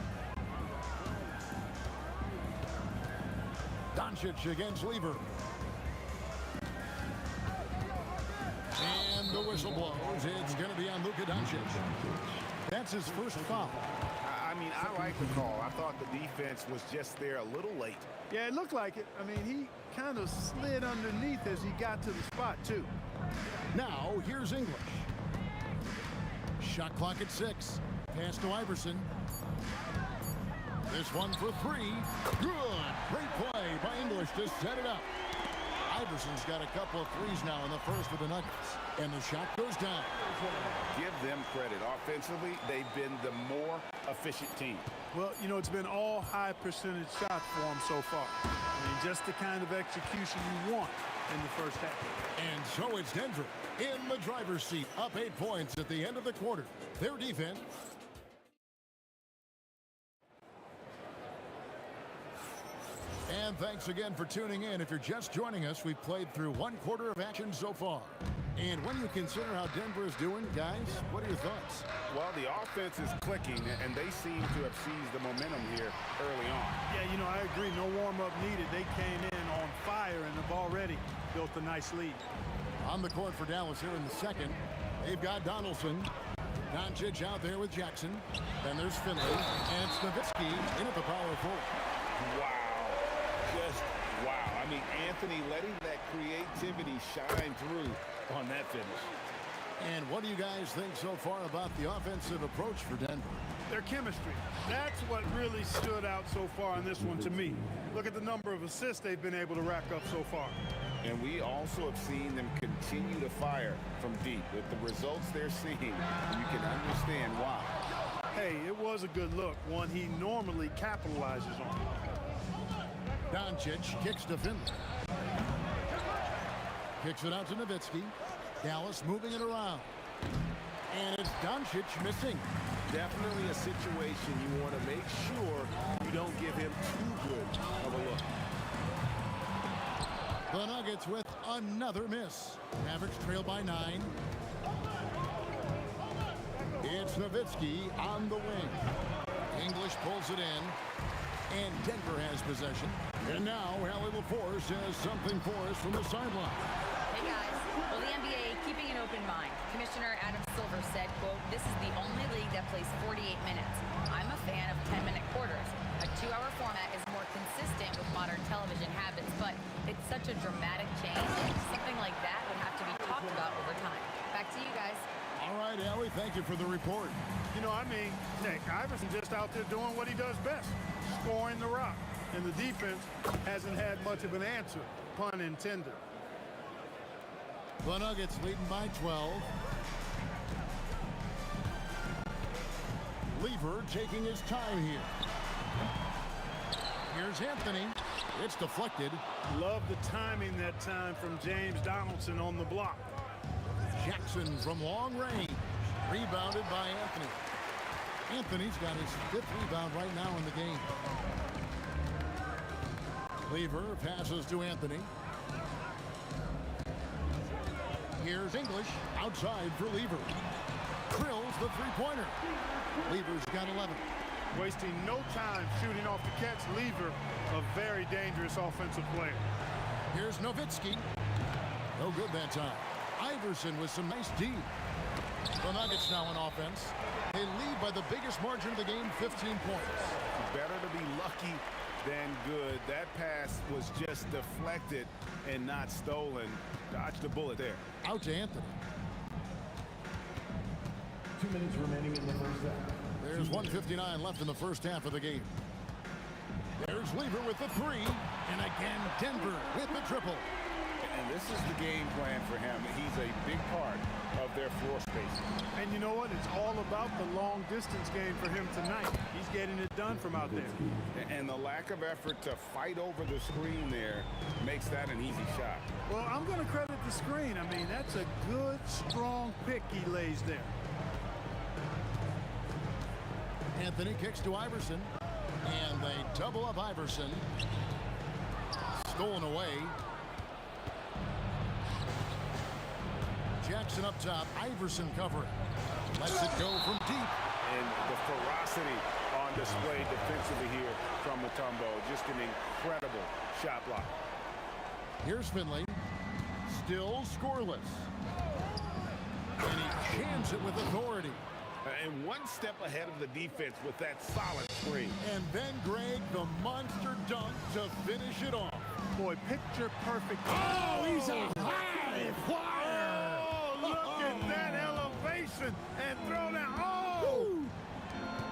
Doncic against Lever. And the whistle blows. It's going to be on Luka Doncic. That's his first foul. I mean, I like the call. I thought the defense was just there a little late. Yeah, it looked like it. I mean, he kind of slid underneath as he got to the spot, too. Now, here's English. Shot clock at 6. Pass to Iverson. This one for 3. Good. Great play by English to set it up. Iverson's got a couple of threes now in the first for the Nuggets. And the shot goes down. Give them credit. Offensively, they've been the more efficient team. Well, you know, it's been all high percentage shots for them so far. I mean, just the kind of execution you want in the first half. And so it's Denver in the driver's seat, up 8 points at the end of the quarter. Their defense. And thanks again for tuning in. If you're just joining us, we've played through 1 quarter of action so far. And when you consider how Denver is doing, guys, what are your thoughts? Well, the offense is clicking, and they seem to have seized the momentum here early on. Yeah, you know, I agree. No warm-up needed. They came in on fire and have already built a nice lead. On the court for Dallas here in the second, they've got Donaldson. Doncic out there with Jackson. Then there's Finley. And it's Nowitzki in at the power forward. Wow. Just wow. I mean, Anthony letting that creativity shine through on that finish. And what do you guys think so far about the offensive approach for Denver? Their chemistry. That's what really stood out so far in this one to me. Look at the number of assists they've been able to rack up so far. And we also have seen them continue to fire from deep. With the results they're seeing, you can understand why. Hey, it was a good look, one he normally capitalizes on. Doncic kicks to Finley. Kicks it out to Nowitzki. Dallas moving it around. And it's Doncic missing. Definitely a situation you want to make sure you don't give him too good of a look. Nuggets with another miss. Mavericks trail by 9. It's Nowitzki on the wing. English pulls it in. And Denver has possession. And now Hallie LaForce has something for us from the sideline. Hey guys, well the NBA keeping an open mind. Commissioner Adam Silver said, quote, "This is the only league that plays 48 minutes. I'm a fan of 10-minute quarters. A 2-hour format is more consistent with modern television habits, but it's such a dramatic change. Something like that would have to be talked about over time." Back to you guys. All right, Hallie, thank you for the report. You know, Nick Iverson just out there doing what he does best, scoring the rock. And the defense hasn't had much of an answer, pun intended. The Nuggets leading by 12. Lever taking his time here. Here's Anthony. It's deflected. Love the timing that time from James Donaldson on the block. Jackson from long range. Rebounded by Anthony. Anthony's got his 5th rebound right now in the game. Lever passes to Anthony. Here's English outside for Lever. Drills the three-pointer. Lever's got 11. Wasting no time shooting off the catch. Lever, a very dangerous offensive player. Here's Nowitzki. No good that time. Iverson with some nice D. The Nuggets now on offense. They lead by the biggest margin of the game, 15 points. Better to be lucky than good. That pass was just deflected and not stolen. Dodged the bullet there. Out to Anthony. 2 minutes remaining in the first half. There's 1:59 left in the first half of the game. There's Lever with the 3. And again, Denver with the triple. And this is the game plan for him. He's a big part of their floor space. And you know what? It's all about the long distance game for him tonight. He's getting it done from out there. And the lack of effort to fight over the screen there makes that an easy shot. Well, I'm going to credit the screen. I mean, that's a good, strong pick he lays there. Anthony kicks to Iverson. And they double up Iverson. Stolen away. Jackson up top. Iverson covering. Lets it go from deep. And the ferocity on display defensively here from Mutombo. Just an incredible shot block. Here's Finley. Still scoreless. And he jams it with authority. And one step ahead of the defense with that solid screen. And then Greg, the monster dunk to finish it off. Boy, picture perfect. Oh, he's a high flyer. Oh, look at that elevation and throw down. Oh!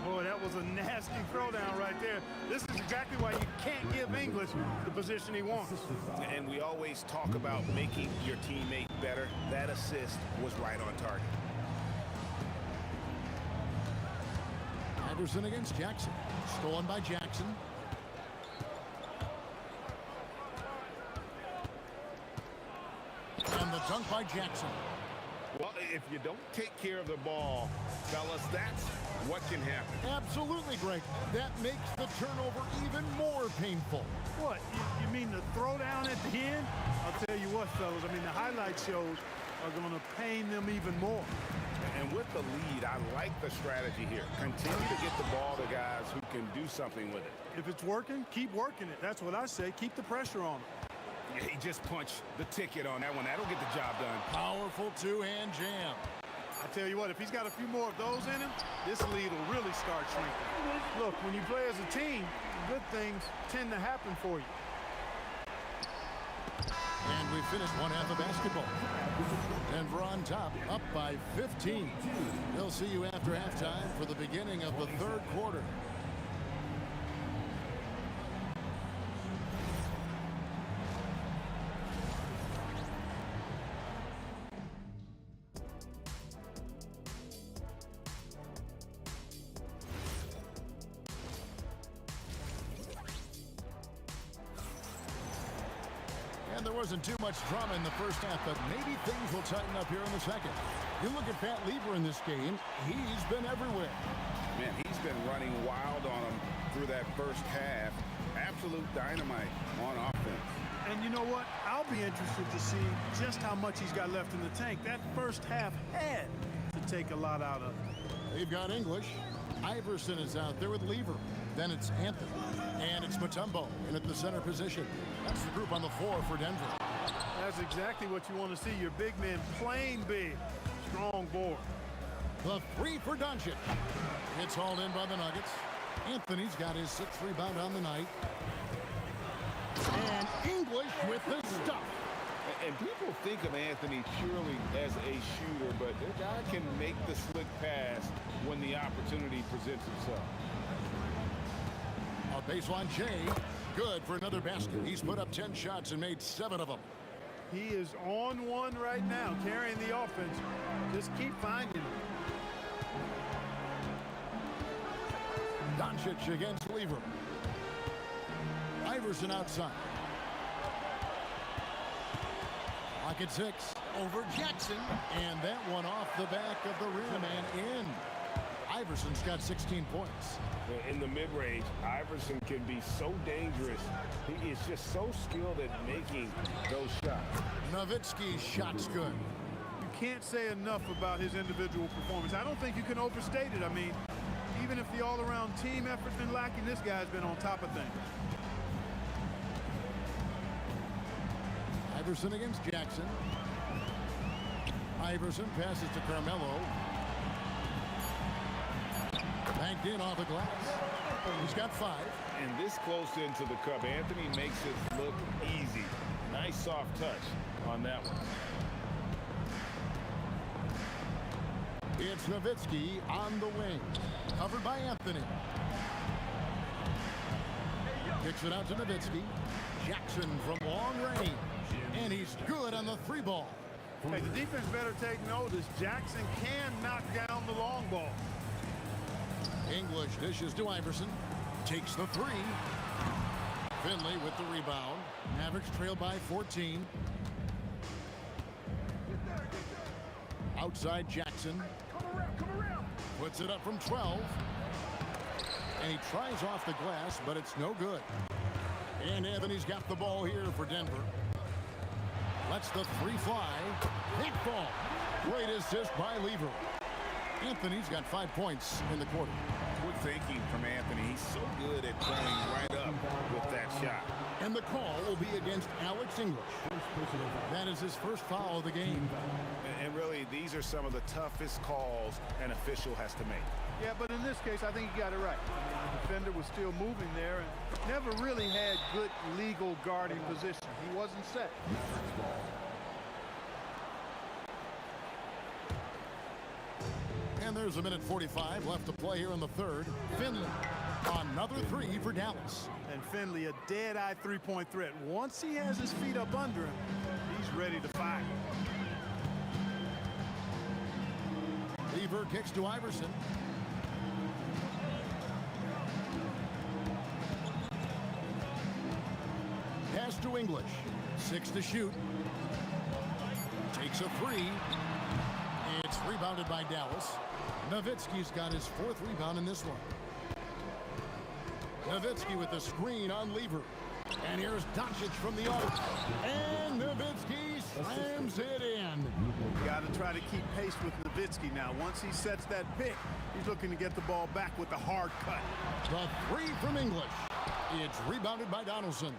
Boy, that was a nasty throwdown right there. This is exactly why you can't give English the position he wants. And we always talk about making your teammate better. That assist was right on target. Iverson against Jackson. Stolen by Jackson. And the dunk by Jackson. Well, if you don't take care of the ball, fellas, that's what can happen. Absolutely, Greg. That makes the turnover even more painful. What? You mean the throwdown at the end? I'll tell you what, fellas. I mean, the highlight shows are going to pain them even more. And with the lead, I like the strategy here. Continue to get the ball to guys who can do something with it. If it's working, keep working it. That's what I say. Keep the pressure on him. Yeah, he just punched the ticket on that one. That'll get the job done. Powerful two-hand jam. I tell you what, if he's got a few more of those in him, this lead will really start shrinking. Look, when you play as a team, good things tend to happen for you. And we finished one half of basketball. Denver on top, up by 15. They'll see you after halftime for the beginning of the third quarter. And there wasn't too much drama in the first half, but maybe things will tighten up here in the second. You look at Pat Lever in this game, he's been everywhere. Man, he's been running wild on him through that first half. Absolute dynamite on offense. And you know what? I'll be interested to see just how much he's got left in the tank. That first half had to take a lot out of him. They've got English. Iverson is out there with Lever. Then it's Anthony. And it's Mutombo in at the center position. That's the group on the floor for Denver. That's exactly what you want to see. Your big men playing big. Strong board. The three for Doncic. It's hauled in by the Nuggets. Anthony's got his 6th rebound on the night. And English with the stuff. And people think of Anthony purely as a shooter, but the guy can make the slick pass when the opportunity presents itself. A baseline Jay. Good for another basket. He's put up 10 shots and made 7 of them. He is on one right now, carrying the offense. Just keep finding him. Doncic against Lever. Iverson outside. Clock at 6. Over Jackson. And that one off the back of the rim and in. Iverson's got 16 points. In the mid-range, Iverson can be so dangerous. He is just so skilled at making those shots. Nowitzki's shot's good. You can't say enough about his individual performance. I don't think you can overstate it. I mean, even if the all-around team effort's been lacking, this guy's been on top of things. Iverson against Jackson. Iverson passes to Carmelo. Banked in off the glass. He's got 5. And this close into the cup, Anthony makes it look easy. Nice soft touch on that one. It's Nowitzki on the wing. Covered by Anthony. Kicks it out to Nowitzki. Jackson from long range. And he's good on the 3 ball. Hey, the defense better take notice. Jackson can knock down the long ball. English dishes to Iverson. Takes the 3. Finley with the rebound. Mavericks trail by 14. Outside Jackson. Puts it up from 12. And he tries off the glass, but it's no good. And Anthony's got the ball here for Denver. Lets the 3 fly. Big ball. Great assist by Lever. Anthony's got 5 points in the quarter. Good thinking from Anthony. He's so good at going right up with that shot. And the call will be against Alex English. That is his first foul of the game. And really, these are some of the toughest calls an official has to make. Yeah, but in this case, I think he got it right. I mean, the defender was still moving there and never really had good legal guarding position. He wasn't set. And there's a minute 45 left to play here in the 3rd. Finley, another 3 for Dallas. And Finley, a dead-eye three-point threat. Once he has his feet up under him, he's ready to fire. Lever kicks to Iverson. Pass to English. 6 to shoot. Takes a 3. It's rebounded by Dallas. Nowitzki's got his 4th rebound in this one. Nowitzki with the screen on Lever. And here's Doncic from the arc. And Nowitzki slams it in. You got to try to keep pace with Nowitzki now. Once he sets that pick, he's looking to get the ball back with the hard cut. The 3 from English. It's rebounded by Donaldson.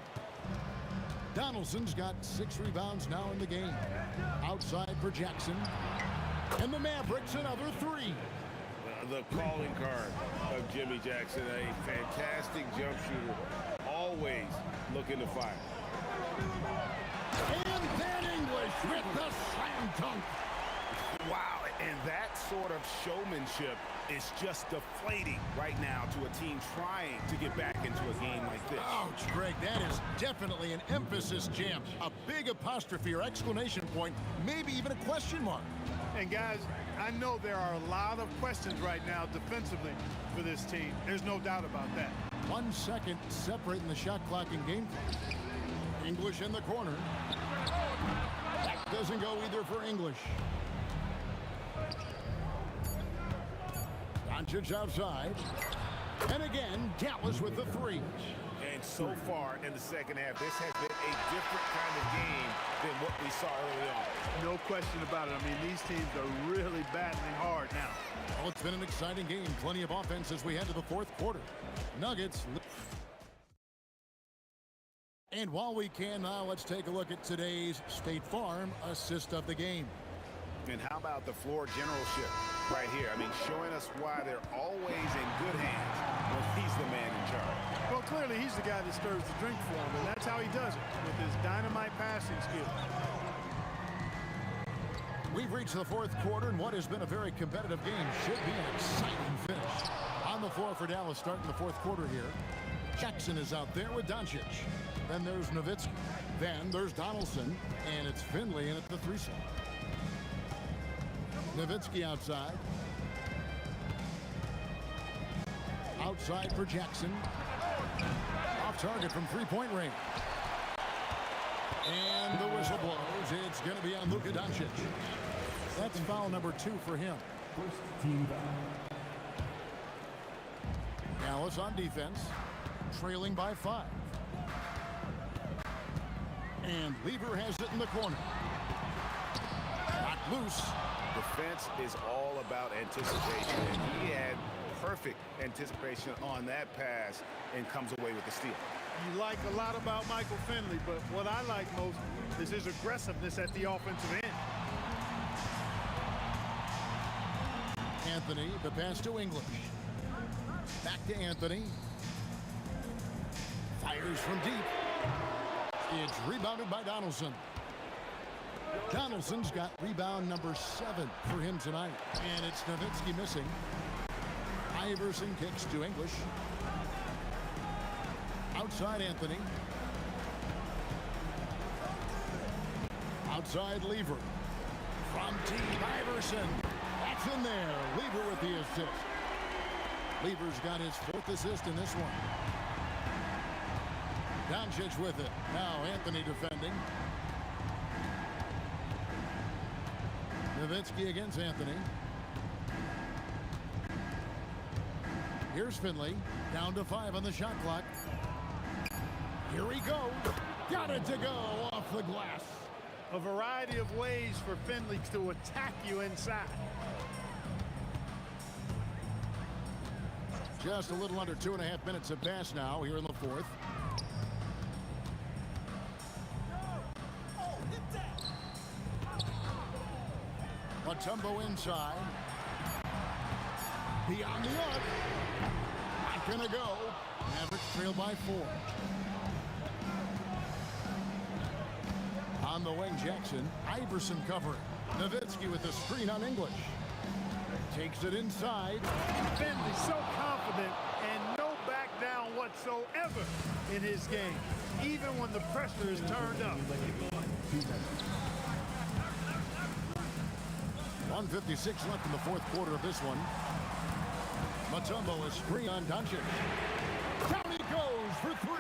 Donaldson's got 6 rebounds now in the game. Outside for Jackson. And the Mavericks another 3. The calling card of Jimmy Jackson, a fantastic jump shooter, always looking to fire. And then English with the slam dunk. Wow, and that sort of showmanship is just deflating right now to a team trying to get back into a game like this. Ouch, Greg, that is definitely an emphasis jam. A big apostrophe or exclamation point, maybe even a question mark. And guys, I know there are a lot of questions right now defensively for this team. There's no doubt about that. 1 second separating the shot clock and game clock. English in the corner. That doesn't go either for English. Doncic outside. And again, Dallas with the 3. And so far in the second half, this has been a different kind of game than what we saw early on. No question about it. I mean, these teams are really battling hard now. Well, it's been an exciting game. Plenty of offense as we head to the fourth quarter. Nuggets. And while we can now, let's take a look at today's State Farm assist of the game. And how about the floor generalship right here? I mean, showing us why they're always in good hands when he's the man in charge. Well, clearly he's the guy that stirs the drink for him, and that's how he does it, with his dynamite passing skill. We've reached the fourth quarter, and what has been a very competitive game should be an exciting finish. On the floor for Dallas starting the fourth quarter here. Jackson is out there with Doncic. Then there's Nowitzki. Then there's Donaldson, and it's Finley in at the 3-slot. Nowitzki outside. Outside for Jackson. Off target from three-point range. And the whistle blows. It's going to be on Luka Doncic. That's foul number 2 for him. First team foul. Dallas on defense, trailing by 5. And Lever has it in the corner. Knocked loose. Defense is all about anticipation, and he had perfect anticipation on that pass and comes away with the steal. You like a lot about Michael Finley, but what I like most is his aggressiveness at the offensive end. Anthony, the pass to English. Back to Anthony. Fires from deep. It's rebounded by Donaldson. Donaldson's got rebound number 7 for him tonight. And it's Nowitzki missing. Iverson kicks to English. Outside Anthony. Outside Lever. From deep, Iverson. That's in there. Lever with the assist. Lever's got his 4th assist in this one. Doncic with it. Now Anthony defending. Nowitzki against Anthony. Here's Finley. Down to 5 on the shot clock. Here he goes. Got it to go off the glass. A variety of ways for Finley to attack you inside. Just a little under 2.5 minutes have passed now here in the fourth. Mutombo inside. Beyond the arc. Not gonna go. Mavericks trail by 4. On the wing, Jackson. Iverson covering. Nowitzki with the screen on English. Takes it inside. Finley so confident and no back down whatsoever in his game, even when the pressure is turned up. 1:56 left in the fourth quarter of this one. Mutombo is free on Doncic. Down he goes for 3.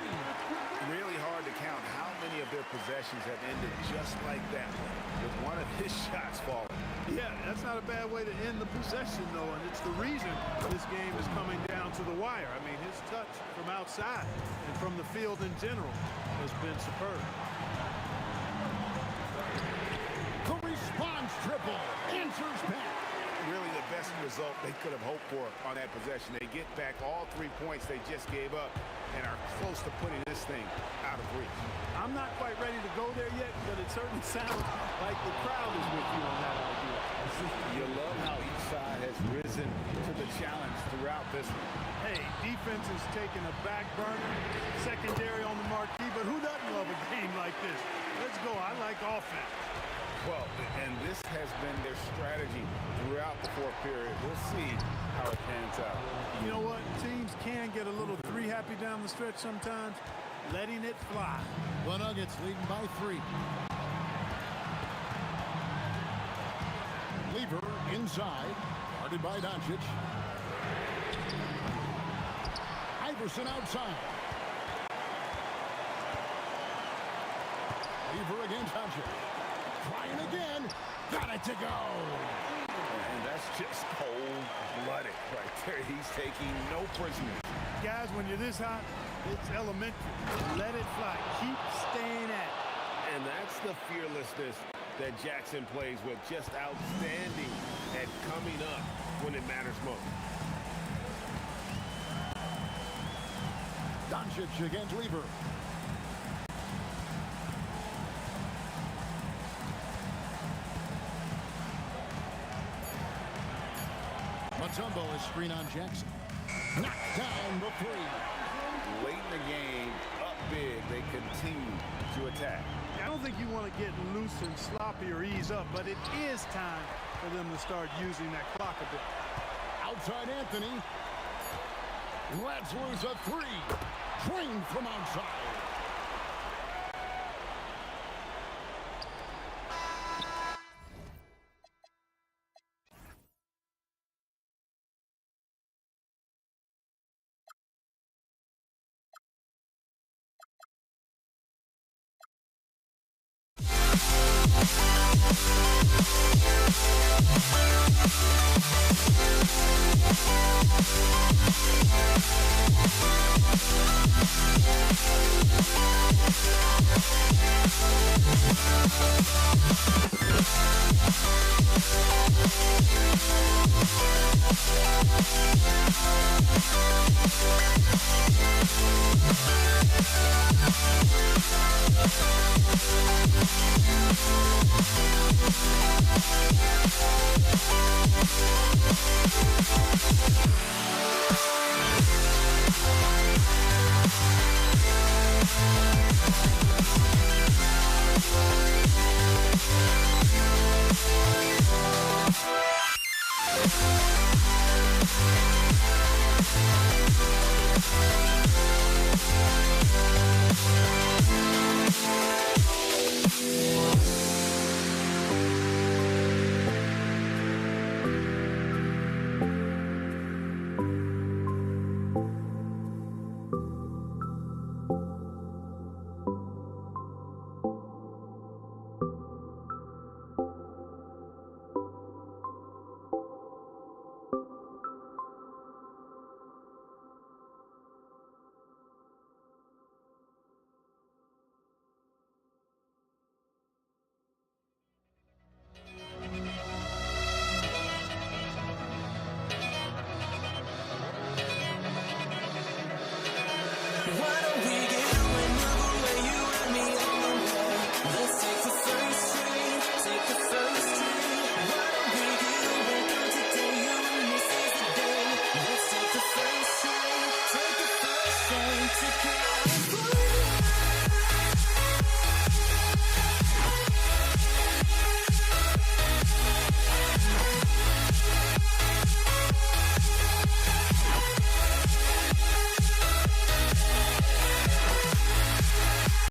Really hard to count how many of their possessions have ended just like that, with one of his shots falling. Yeah, that's not a bad way to end the possession, though, and it's the reason this game is coming down to the wire. I mean, his touch from outside and from the field in general has been superb. The response triple answers back. Really the best result they could have hoped for on that possession. They get back all 3 points they just gave up and are close to putting this thing out of reach. I'm not quite ready to go there yet, but it certainly sounds like the crowd is with you on that idea. You love how each side has risen to the challenge throughout this one. Hey, defense is taking a back burner, secondary on the marquee, but who doesn't love a game like this? Let's go. I like offense. Well, and this has been their strategy throughout the fourth period. We'll see how it pans out. You know what? Teams can get a little 3 happy down the stretch sometimes. Letting it fly. The Nuggets leading by 3. Lever inside. Guarded by Doncic. Iverson outside. Lever against Doncic. Trying again. Got it to go. And that's just cold-blooded right there. He's taking no prisoners. Guys, when you're this hot, It's elementary. Let it fly. Keep staying at it. And that's the fearlessness that Jackson plays with. Just outstanding at coming up when it matters most. Doncic against Weaver. Mutombo is screen on Jackson. Knocked down the three. Late in the game, up big, they continue to attack. I don't think you want to get loose and sloppy or ease up, but it is time for them to start using that clock a bit. Outside Anthony. Lets loose a three. Trained from outside.